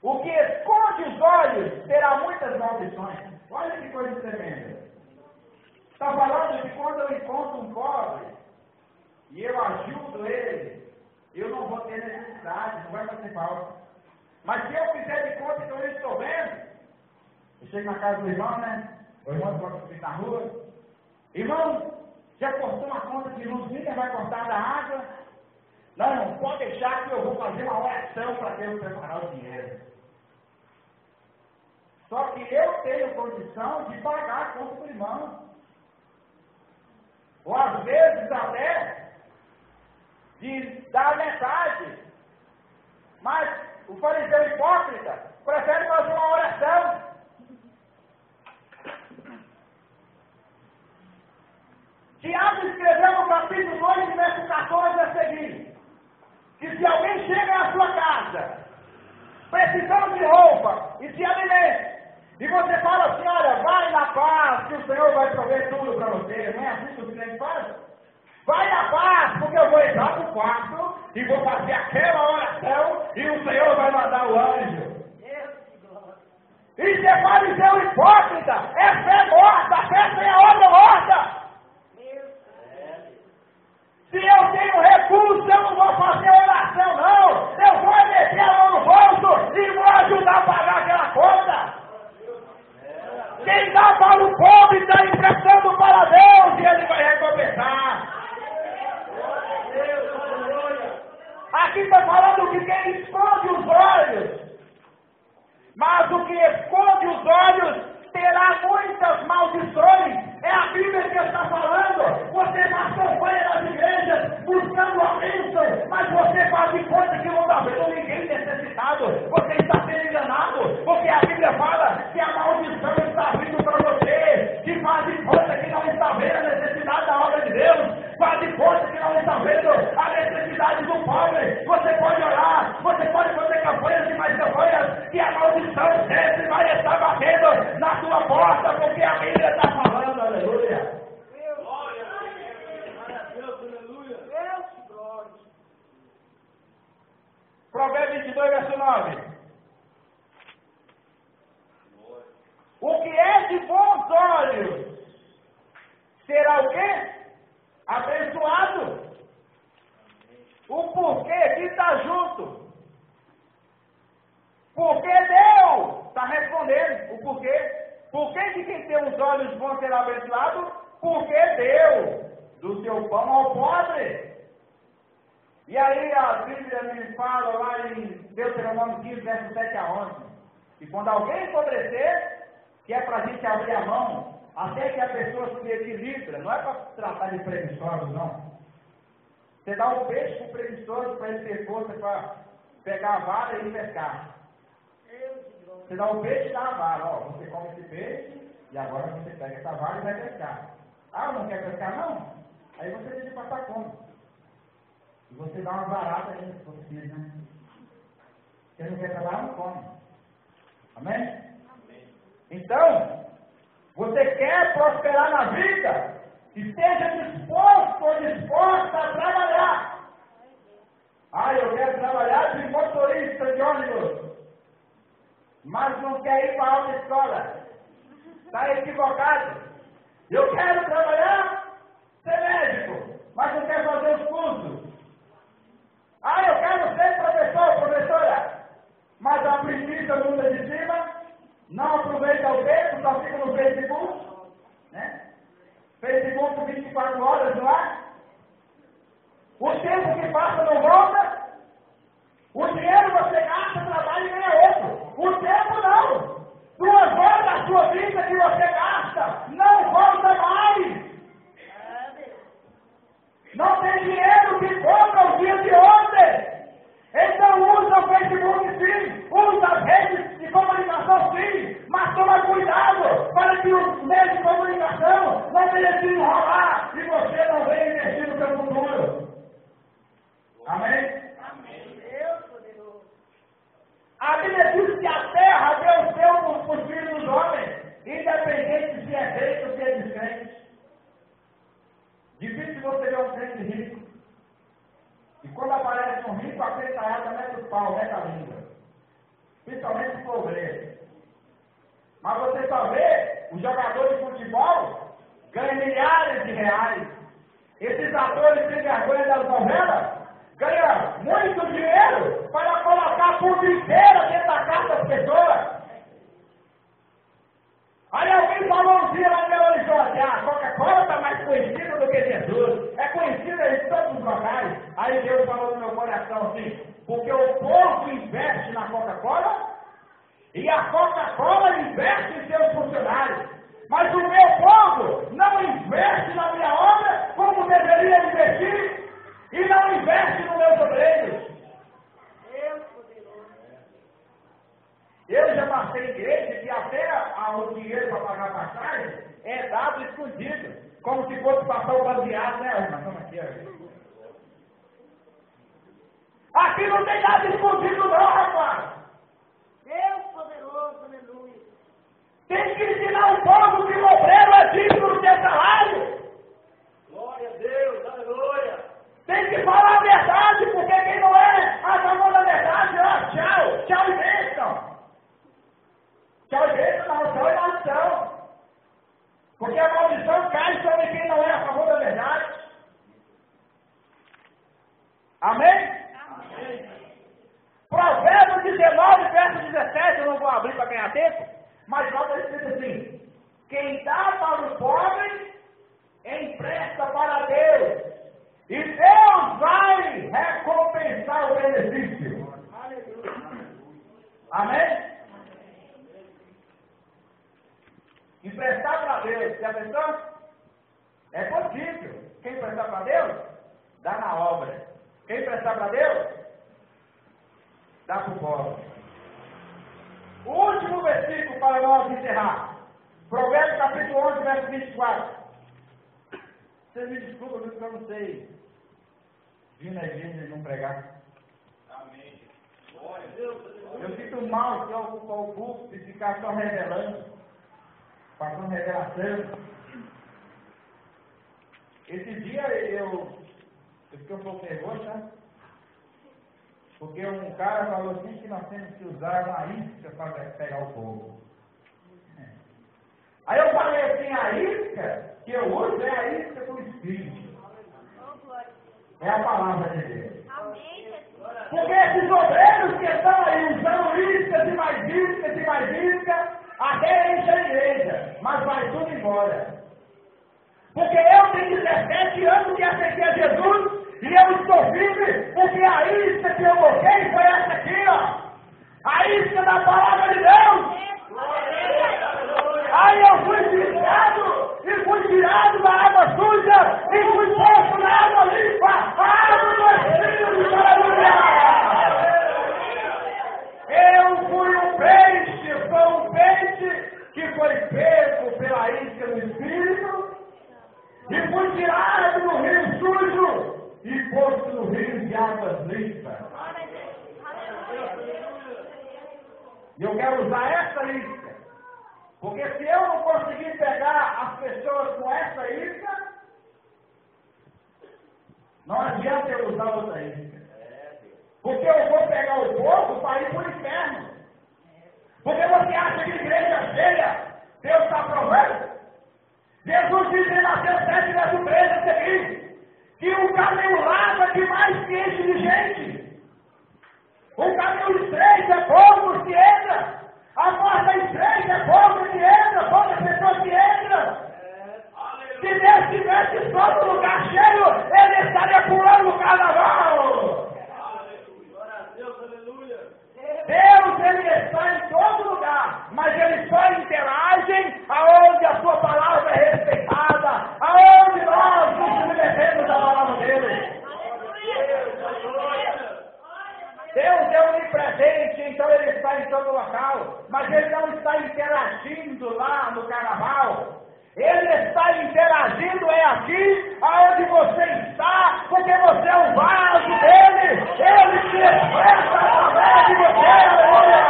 o que esconde os olhos terá muitas maldições. Olha que coisa tremenda. Está falando de quando eu encontro um pobre e eu ajudo ele, eu não vou ter necessidade, não vai fazer falta. Mas se eu fizer de conta que eu estou vendo, eu chego na casa do irmão, né? O irmão pode ficar na rua. Irmão, já cortou uma conta de luz, ninguém vai cortar da água? Não, pode deixar que eu vou fazer uma oração para Deus preparar o dinheiro. Só que eu tenho condição de pagar a conta do irmão. Ou às vezes até de dar metade. Mas o fariseu hipócrita prefere fazer uma oração. Tiago escreveu no capítulo 2, verso 14 a seguir, que se alguém chega à sua casa precisando de roupa e de alimento. E você fala assim, olha, vai na paz, que o Senhor vai prover tudo para você. Não é assim que o cliente faz? Vai na paz, porque eu vou entrar no quarto e vou fazer aquela oração e o Senhor vai mandar o anjo. Isso é fariseu hipócrita, é fé morta, fé sem a obra morta. Se eu tenho recurso, eu não vou fazer oração, não. Eu vou meter a mão no bolso e vou ajudar a pagar aquela conta. Quem dá para o pobre está emprestando para Deus e Ele vai recompensar. Aqui está falando que quem esconde os olhos, mas o que esconde os olhos terá muitas maldições. É a Bíblia que está falando. Você acompanha nas igrejas buscando a bênção, mas você faz de conta que não está vendo ninguém necessitado. Você está sendo enganado, porque a Bíblia fala que a maldição está vindo para você, que faz de conta que não está vendo a necessidade da obra de Deus, faz de conta que não está vendo a necessidade do pobre. Você pode orar, você pode fazer campanhas e mais campanhas, que a maldição sempre vai estar batendo na sua porta, porque a Bíblia está falando, aleluia. Provérbios 22, verso 9. O que é de bons olhos será o quê? Abençoado. O porquê que está junto. Porque Deus está respondendo. O porquê? Por que quem tem os olhos bons será abençoado? Porque deu do seu pão ao pobre. E aí a Bíblia me fala lá em Deuteronômio 15, verso 7 a 11. E quando alguém empobrecer, que é para a gente abrir a mão, até que a pessoa se equilibra, não é para tratar de preguiçoso, não. Você dá um peixe para o preguiçoso para ele ter força para pegar a vara e pescar. Você dá um peixe e dá a vara. Ó, você come esse peixe e agora você pega essa vara e vai pescar. Ah, não quer pescar não? Aí você tem que passar fome. E você dá uma barata ainda, se for preciso, né? Você não quer trabalhar, não come. Amém? Amém? Então, você quer prosperar na vida? Esteja disposto ou disposta a trabalhar. Ah, eu quero trabalhar de motorista de ônibus, mas não quer ir para a autoescola. Está equivocado. Eu quero trabalhar, ser médico, mas não quer fazer os cursos. Ah, eu quero ser professor, professora, mas a preguiça muda de cima, não aproveita o tempo, só fica no Facebook, né? Facebook 24 horas no ar. O tempo que passa não volta. O dinheiro você gasta, trabalha e ganha outro. O tempo não. 2 horas da sua vida que você gasta, não volta mais. Não tem dinheiro que compra o dia de ontem. Então usa o Facebook sim, usa as redes de comunicação sim, mas toma cuidado para que os meios de comunicação não venham te enrolar e você não venha investir no seu futuro. Amém? Amém. Deus poderoso. A Bíblia diz que a terra deu o seu para os filhos dos homens, independente se é crente ou se é descrente. Difícil você ver um crente rico. E quando aparece um rico, a crentaiada mete o pau, mete a língua. Principalmente os pobres. Mas você só vê, os jogadores de futebol ganham milhares de reais. Esses atores sem vergonha das novelas ganham muito dinheiro para colocar a pulga inteira dentro da casa das pessoas. Aí alguém falou um dia lá no meu horizonte, a Coca-Cola está mais conhecida do que Jesus. É conhecida em todos os locais. Aí Deus falou no meu coração assim, porque o povo investe na Coca-Cola e a Coca-Cola investe em seus funcionários. Mas o meu povo não investe na minha obra como deveria investir e não investe nos meus obreiros. Eu já passei em igreja que até o dinheiro para pagar a passagem é dado escondido, como se fosse passar o baseado, né, irmã? Toma aqui, ó. Aqui não tem nada escondido não, rapaz. Deus poderoso, aleluia. Tem que ensinar o povo que o obreiro é digno do seu salário. Glória a Deus, aleluia. Tem que falar a verdade, porque quem não é a favor da verdade, ó, tchau, tchau e bênção. Tchau e bênção não, tchau e maldição. Porque a maldição cai sobre quem não é a favor da verdade. Amém? Amém. Provérbios 19, verso 17, eu não vou abrir para ganhar tempo, mas nota escrito assim: quem dá para o pobre, empresta para Deus, e Deus vai recompensar o benefício. Amém? Emprestar para Deus, já pensou? É possível. Quem emprestar para Deus, dá na obra. Quem emprestar para Deus, dá para o pobre. O último versículo para nós encerrar. Provérbios capítulo 11, verso 24. Vocês me desculpam, porque eu não sei vir na igreja e não pregar. Amém. Glória a Deus, aleluia. Eu sinto mal se eu ocupar o púlpito e ficar só revelando, passando revelação. Esse dia eu fiquei um pouco nervoso, né? Porque um cara falou assim que nós temos que usar uma isca para pegar o povo. Aí eu falei assim, a isca que eu uso é a isca do Espírito. É a palavra de Deus. Porque esses obreiros que estão aí usando iscas e mais iscas e mais iscas, até enche a igreja, mas vai tudo embora. Porque eu tenho 17 anos que aceitei a Jesus e eu estou firme, porque a isca que eu coloquei foi essa aqui, ó. A isca da palavra de Deus. Aí eu fui tirado e fui tirado da água suja e fui posto na água limpa. A água do Espírito, aleluia. Eu fui um peixe, sou um peixe que foi pego pela isca do Espírito e fui tirado do rio sujo e posto no rio de águas limpas. E eu quero usar essa isca, porque se eu não conseguir pegar as pessoas com essa isca, não adianta eu usar outra isca. Porque eu vou pegar o povo para ir para o inferno. Porque você acha que igreja cheia, Deus está provando? Jesus diz em Mateus 7, verso 13 o seguinte, que o caminho largo é que mais que enche de gente. O caminho estreito é pouco que entra. A porta estreita é pouco que entra, poucas pessoas que entram. Se Deus tivesse só no lugar cheio, ele estaria pulando o carnaval. Glória a Deus, aleluia. Deus, ele está em todo lugar, mas ele só interage aonde a sua palavra é respeitada, aonde nós nos submetemos à palavra dele. Deus é onipresente, então ele está em todo local, mas ele não está interagindo lá no carnaval. Ele está interagindo aqui, aonde você está, porque você é um vaso dele. Ele se expressa através de você, aleluia.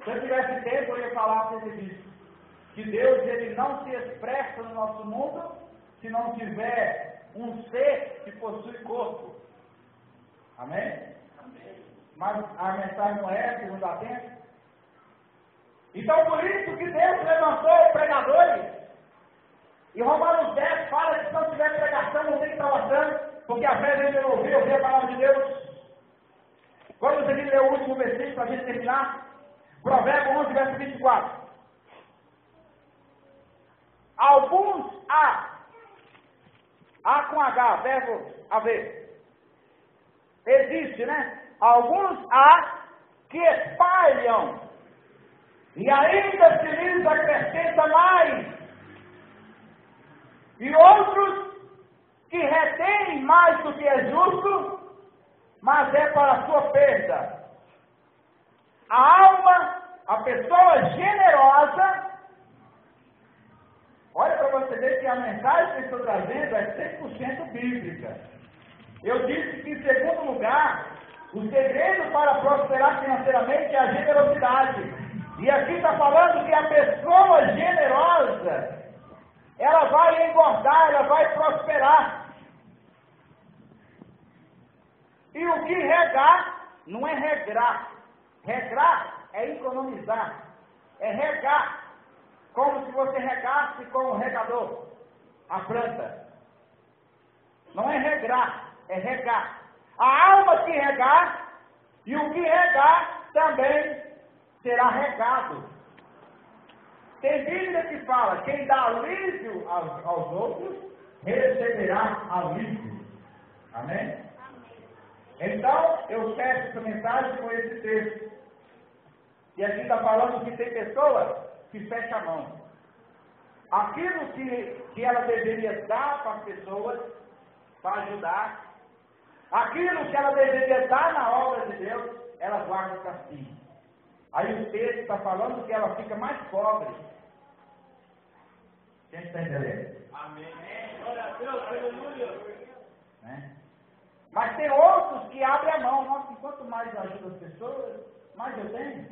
Se eu tivesse tempo, eu ia falar sobre isso. Que Deus, ele não se expressa no nosso mundo se não tiver um ser que possui corpo. Amém? Mas a mensagem não é essa, não dá tempo. Então, por isso que Deus levantou pregadores. E Romanos 10 fala que se não tiver pregação, não tem salvação, porque a fé dele não ouviu a palavra de Deus. Quando você ler o último versículo para a gente terminar, Provérbios 11, verso 24. Alguns A com H, verbo haver. Existe, né? Alguns há que espalham, e ainda se lhes acrescenta mais, e outros que retêm mais do que é justo, mas é para a sua perda. A alma, a pessoa generosa, olha para você ver que a mensagem que eu estou trazendo é 100% bíblica. Eu disse que, em segundo lugar, o segredo para prosperar financeiramente é a generosidade. E aqui está falando que a pessoa generosa, ela vai engordar, ela vai prosperar. E o que regar não é regrar. Regrar é economizar. É regar. Como se você regasse com o regador a planta. Não é regrar, é regar. A alma que regar e o que regar também será regado. Tem Bíblia que fala, quem dá alívio aos outros, receberá alívio. Amém? Então, eu fecho essa mensagem com esse texto. E aqui está falando que tem pessoas que fecham a mão. Aquilo que ela deveria dar para as pessoas, para ajudar, aquilo que ela deveria dar na obra de Deus, ela guarda para si. Aí o texto está falando que ela fica mais pobre. Quem está entendendo? Amém. Glória a Deus, aleluia. Né? Mas tem outros que abrem a mão. Nossa, quanto mais eu ajudo as pessoas, mais eu tenho.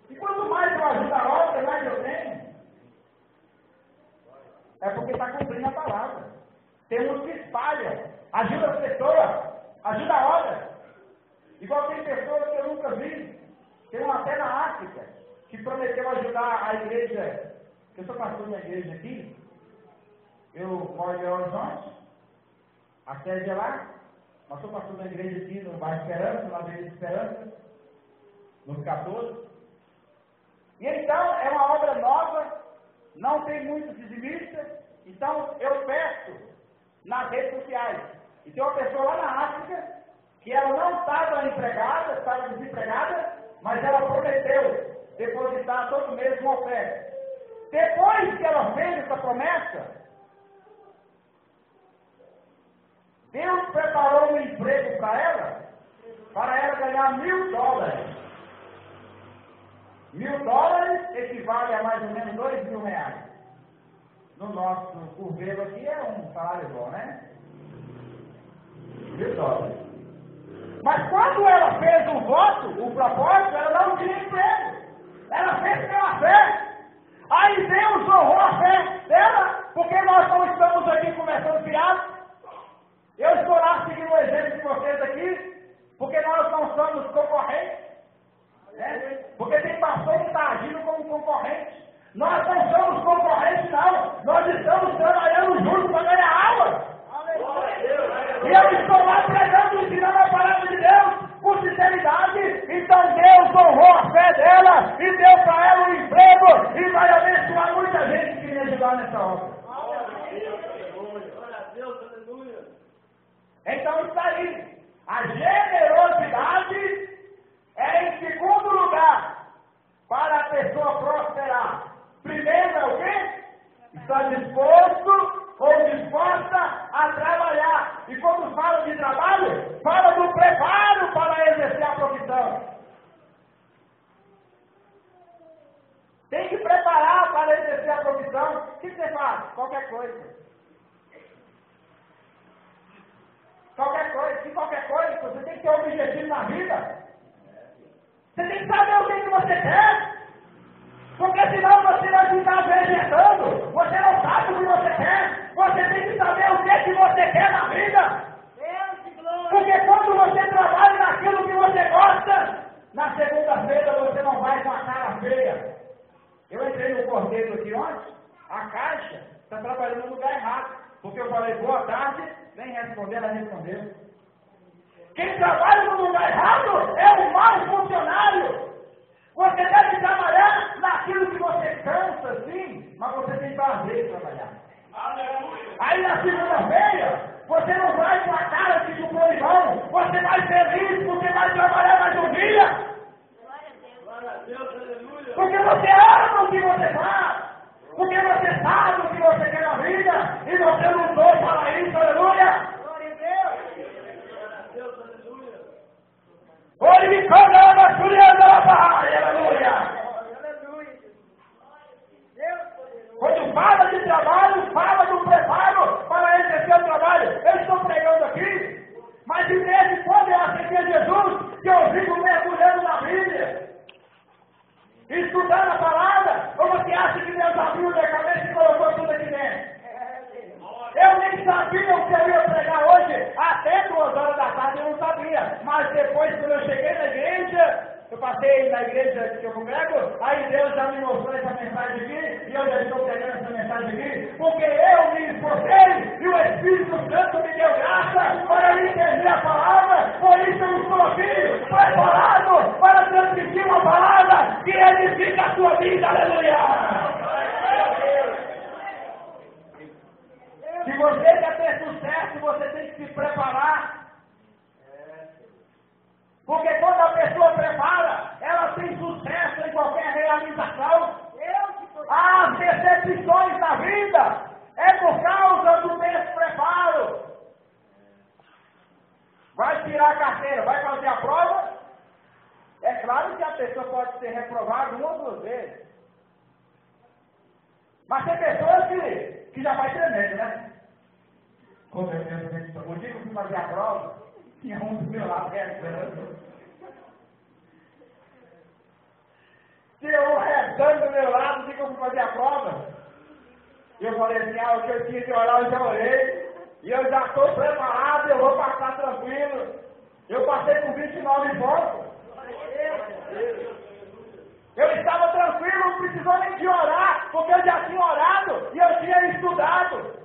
E quanto mais eu ajudo a obra, mais eu tenho. É porque está cumprindo a palavra. Tem uns que espalham, ajuda as pessoas, ajuda a obra. Igual tem pessoas que eu nunca vi. Tem uma até na África, que prometeu ajudar a igreja. Eu sou pastor da igreja aqui. Eu moro em Belo Horizonte. A sede é lá. Nós somos pastor da igreja aqui no bairro Esperança, na Avenida Esperança, no 14. E então, é uma obra nova, não tem muitos dizimistas, então eu peço nas redes sociais. E tem uma pessoa lá na África, que ela não estava empregada, estava desempregada, mas ela prometeu depositar todo mês uma oferta. Depois que ela fez essa promessa, Deus preparou um emprego para ela ganhar $1.000. $1.000 equivale a mais ou menos R$2.000. No nosso curveiro aqui é um salário bom, né? $1.000. Mas quando ela fez o voto, o propósito, ela não tinha emprego. Ela fez pela fé. Aí Deus honrou a fé dela, porque nós não estamos aqui conversando fiado. Eu estou lá seguindo o exemplo de vocês aqui, porque nós não somos concorrentes. Né? Porque tem pastor que está agindo como concorrente. Nós não somos concorrentes, não. Nós estamos trabalhando juntos para ganhar alma. E eu estou lá pregando, ensinando a palavra de Deus com sinceridade. Então Deus honrou a fé dela e deu para ela um emprego e vai abençoar muita gente que me ajudar nessa obra. Então está aí. A generosidade é em segundo lugar para a pessoa prosperar. Primeiro é o quê? Está disposto ou disposta a trabalhar. E quando fala de trabalho, fala do preparo para exercer a profissão. Tem que preparar para exercer a profissão. O que você faz? Qualquer coisa. Qualquer coisa. Se qualquer coisa, você tem que ter um objetivo na vida. Você tem que saber o que você quer. Porque senão você vai ficar vegetando. Você não sabe o que você quer. Você tem que saber o que você quer na vida. Porque quando você trabalha naquilo que você gosta, na segunda-feira você não vai com a cara feia. Eu entrei no cordeiro aqui ontem, a caixa está trabalhando no lugar errado. Porque eu falei, boa tarde, vem responder, ela respondeu. Quem trabalha no lugar errado é um mau funcionário. Você deve trabalhar naquilo que você cansa, sim, mas você tem prazer em trabalhar. Aí na segunda-feira, você não vai com a cara de chupolivão, você vai feliz porque vai trabalhar mais um dia. Porque você ama o que você faz. Porque você sabe o que você quer na vida e você lutou para isso, aleluia. Oi, me cobra, Juliana, aleluia. Quando fala de trabalho, fala do preparo para exercer o trabalho. Eu estou pregando aqui estudando a palavra? Ou você acha que Deus abriu a minha cabeça e colocou tudo aqui dentro? Eu nem sabia o que eu ia pregar hoje, até 2 horas da tarde eu não sabia. Mas depois, quando eu cheguei na igreja, eu passei na igreja que eu congrego, aí Deus já me mostrou essa mensagem aqui, e eu já estou pregando essa mensagem aqui, porque eu me esforcei, e o Espírito Santo me deu graça para eu entender a palavra, por isso eu estou aqui, preparado para transmitir uma palavra que edifica a sua vida, aleluia! Se você quer ter sucesso, você tem que se preparar. Porque quando a pessoa prepara, ela tem sucesso em qualquer realização. As decepções da vida é por causa do despreparo. Vai tirar a carteira, vai fazer a prova. É claro que a pessoa pode ser reprovada 1 ou 2 vezes. Mas tem pessoas que já vai tremendo, né? O dia que eu fui fazer a prova, tinha um do meu lado rezando. Tinha um rezando do meu lado, o dia que eu fui fazer a prova. Eu falei assim, o que eu tinha que orar, eu já orei. E eu já estou preparado, eu vou passar tranquilo. Eu passei com 29 pontos. Eu estava tranquilo, não precisou nem de orar, porque eu já tinha orado e eu tinha estudado.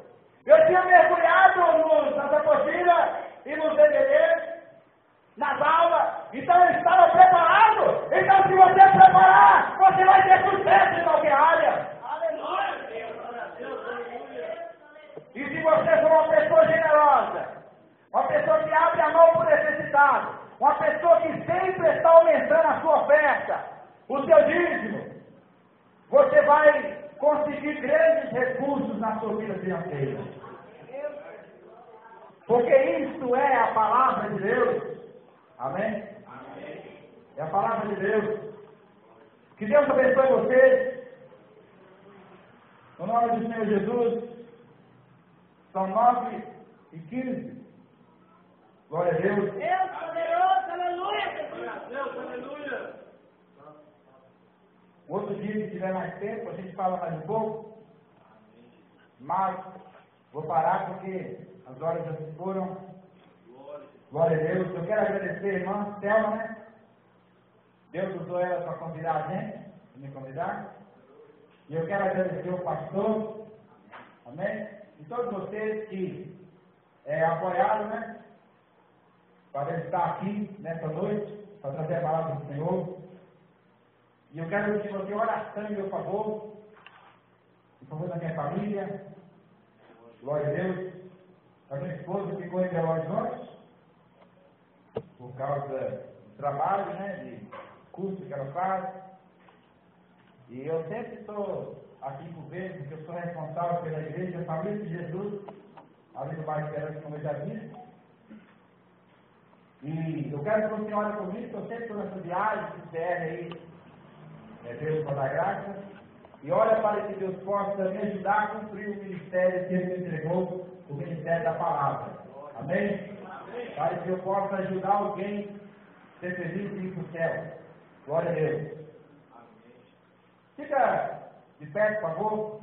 Eu tinha mergulhado nas apostilas e nos DVDs, nas aulas, então eu estava preparado. Então, se você preparar, você vai ter sucesso em qualquer área. E se você for uma pessoa generosa, uma pessoa que abre a mão para o necessitado, uma pessoa que sempre está aumentando a sua oferta, o seu dízimo, você vai conseguir grandes recursos na sua vida financeira. Porque isto é a palavra de Deus. Amém? É a palavra de Deus. Que Deus abençoe vocês. No nome do Senhor Jesus. São 9h15. Glória a Deus. Deus poderoso, aleluia. Deus, aleluia. Outro dia, se tiver mais tempo, a gente fala mais um pouco. Mas vou parar porque as horas já se foram. Glória a Deus. Eu quero agradecer a irmã Thelma, né? Deus usou ela para convidar a gente, para me convidar. E eu quero agradecer o pastor, amém? E todos vocês que apoiaram, né? Para estar aqui nessa noite, para trazer a palavra do Senhor. E eu quero que você oração em meu favor, em favor da minha família. Glória a Deus. A minha esposa ficou em Belo Horizonte, por causa do trabalho, né, de curso que ela faz. E eu sempre estou aqui por ver, porque eu sou responsável pela igreja, a família de Jesus, ali no bairro Esperança, como eu já disse. E eu quero que você olhe comigo, que eu sempre estou nessa viagem, que serve aí, Deus para dar graça. E olha para que Deus possa me ajudar a cumprir o ministério que Ele me entregou, o ministério da palavra. Amém? Para que eu possa ajudar alguém a ser feliz e ir para o céu. Glória a Deus. Fica de pé, por favor.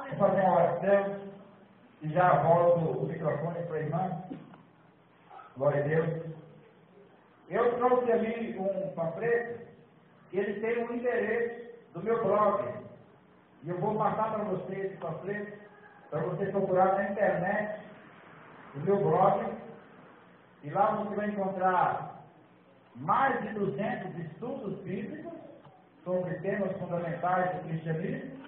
Vou fazer uma oração e já volto o microfone para a irmã. Glória a Deus. Eu trouxe ali um panfleto e ele tem um endereço do meu blog. E eu vou passar para você esse panfleto, para você procurar na internet o meu blog. E lá você vai encontrar mais de 200 estudos bíblicos sobre temas fundamentais do cristianismo.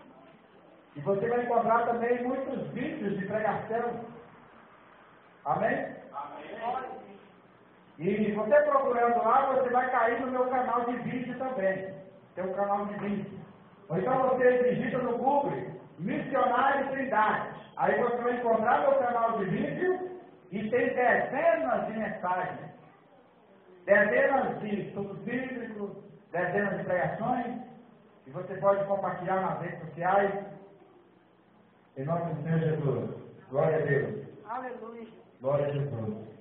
E você vai encontrar também muitos vídeos de pregação. Amém? Amém. E você procurando lá, você vai cair no meu canal de vídeo também. Tem um canal de vídeo. Ou então você digita no Google Missionário Trindade. Aí você vai encontrar meu canal de vídeo e tem dezenas de mensagens. Dezenas de estudos bíblicos, dezenas de pregações. E você pode compartilhar nas redes sociais. Em nome do Senhor Jesus. Glória a Deus. Aleluia. Glória a Jesus.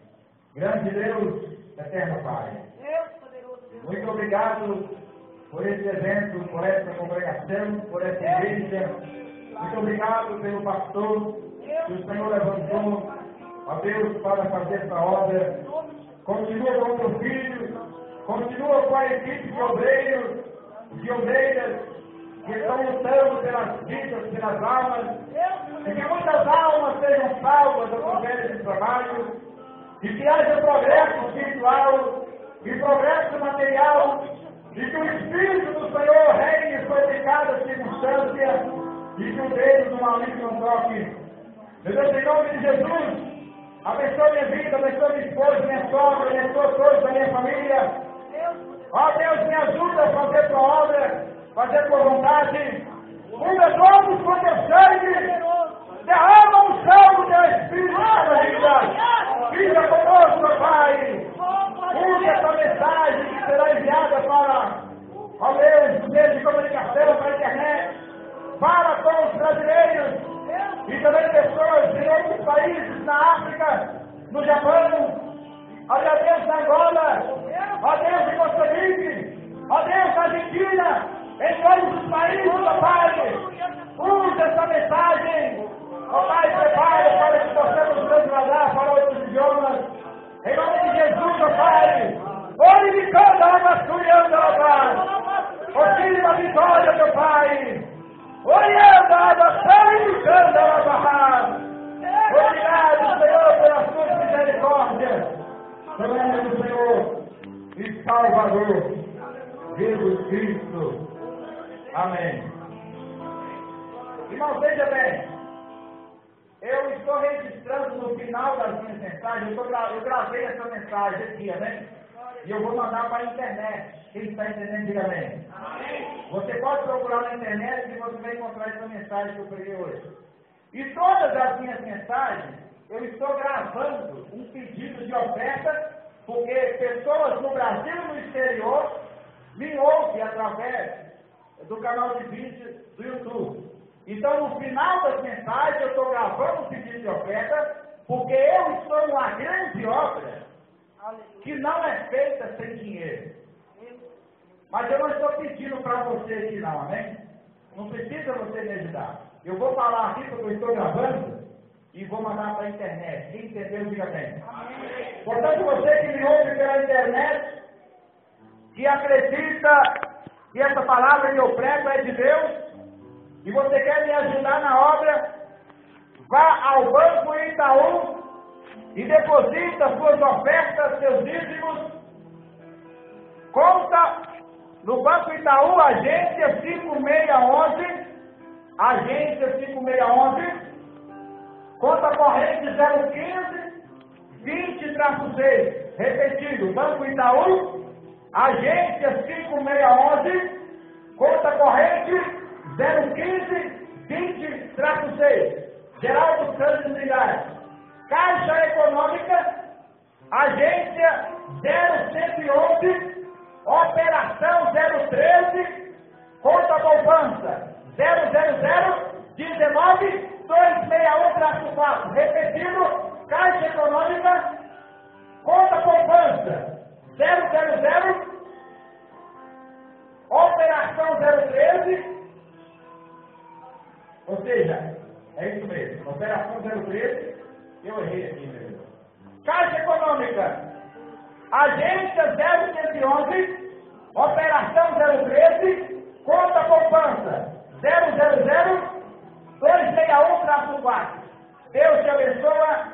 Grande Deus, eterno Pai. Deus poderoso, Deus. Muito obrigado por esse evento, por essa congregação, por essa igreja. Muito obrigado pelo pastor que o Senhor levantou, ó Deus, para fazer essa obra. Continua com o teu filho, continua com a equipe de obreiros, de obreiras, que estão lutando pelas vidas, pelas almas, e que muitas almas sejam salvas através desse trabalho, e que haja progresso espiritual e progresso material, e que o Espírito do Senhor reine sobre cada circunstância, e que o dedo do maligno não toque. Meu Deus, em nome de Jesus, abençoe minha vida, abençoe minha esposa, minha sogra, abençoe todos da minha família. Ó Deus, me ajuda a fazer tua obra, fazer tua vontade. Muda todos com teu sangue. Derrama o céu do teu Espírito na nossa vida. Fica conosco, meu Pai. Use essa mensagem que será enviada para, ó Deus, os meios de comunicação, para a internet. Fala com os brasileiros e também pessoas de outros países, na África, no Japão, ó Deus, na Angola, ó Deus, em Moçambique, ó Deus, na Argentina, em todos os países, ó Pai. Use essa mensagem, ó Pai, prepara para que possamos transladar para outros idiomas. Em nome de Jesus, ó Pai. Ore me canta, ó Pai. Auxílio da vitória, meu Pai. Orienta a adoção e me canta, ó Pai. Obrigado, Senhor, pela sua misericórdia. Também do Senhor e Salvador, Jesus Cristo. Amém. Irmão, veja bem. Eu estou registrando no final das minhas mensagens, eu gravei essa mensagem aqui, amém? E eu vou mandar para a internet. Quem está entendendo, diga amém. Você pode procurar na internet e você vai encontrar essa mensagem que eu preguei hoje. E todas as minhas mensagens, eu estou gravando um pedido de oferta, porque pessoas no Brasil e no exterior me ouvem através do canal de vídeo do YouTube. Então, no final das mensagens, eu estou gravando um pedido de oferta, porque eu estou numa grande obra que não é feita sem dinheiro. Mas eu não estou pedindo para você aqui não, amém? Não precisa você me ajudar. Eu vou falar aqui porque eu estou gravando e vou mandar para a internet. Quem entendeu, diga bem. Portanto, você que me ouve pela internet, que acredita que essa palavra que eu prego é de Deus, e você quer me ajudar na obra, vá ao Banco Itaú e deposita suas ofertas, seus dízimos. Conta no Banco Itaú, agência 5611, agência 5611, conta corrente 015 20-6. Repetido, Banco Itaú, agência 5611, conta corrente 015 20-6. Geraldo Santos Milhares. Caixa Econômica, agência 0111, operação 013, conta poupança 000-19-261-4. Repetindo, Caixa Econômica, conta poupança 000, operação 013, ou seja, é isso mesmo, operação 013, eu errei aqui, meu Deus. Caixa Econômica, agência 0111, operação 013, conta poupança 000-261-4. Deus te abençoa,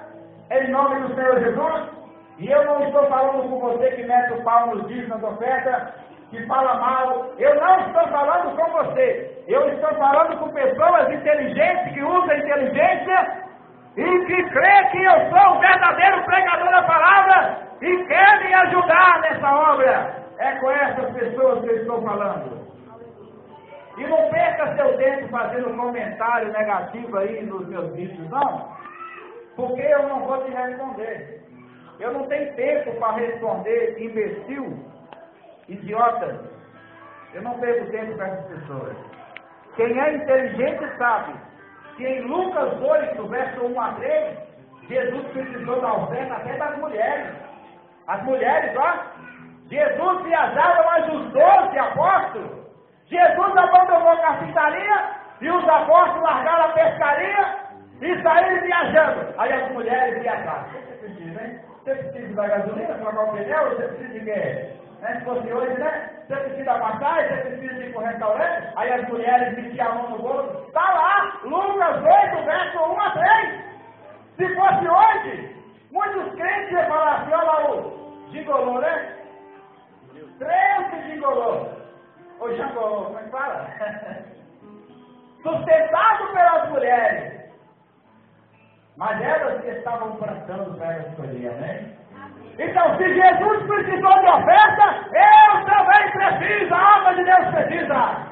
em nome do Senhor Jesus. E eu não estou falando com você que mete o pau nos dízimos, nas ofertas, que fala mal. Eu não estou falando com você. Eu estou falando com pessoas inteligentes, que usam a inteligência e que crê que eu sou o verdadeiro pregador da palavra e quer me ajudar nessa obra. É com essas pessoas que eu estou falando. E não perca seu tempo fazendo comentário negativo aí nos meus vídeos, não. Porque eu não vou te responder. Eu não tenho tempo para responder, imbecil, idiota. Eu não perco tempo com essas pessoas. Quem é inteligente sabe que em Lucas 8, verso 1 a 3, Jesus precisou da oferta até das mulheres. As mulheres, ó, Jesus viajava, mas os 12 apóstolos, Jesus abandonou a carpintaria e os apóstolos largaram a pescaria e saíram viajando. Aí as mulheres viajaram. O que você precisa, hein? Você precisa da gasolina, trocar o pneu, você precisa de quê? Se fosse hoje, né? Você precisa da passagem, você precisa de ir para o restaurante. Aí as mulheres metiam a mão no bolso. Está lá, Lucas 8, verso 1 a 3. Se fosse hoje, muitos crentes iam falar assim, olha lá o gigolô, né? 13 gigolô. Ou jangolô, como é que fala? Sustentado pelas mulheres. Mas elas que estavam plantando para elas escolher, né? Então, se Jesus precisou de oferta, eu também preciso, a alma de Deus precisa.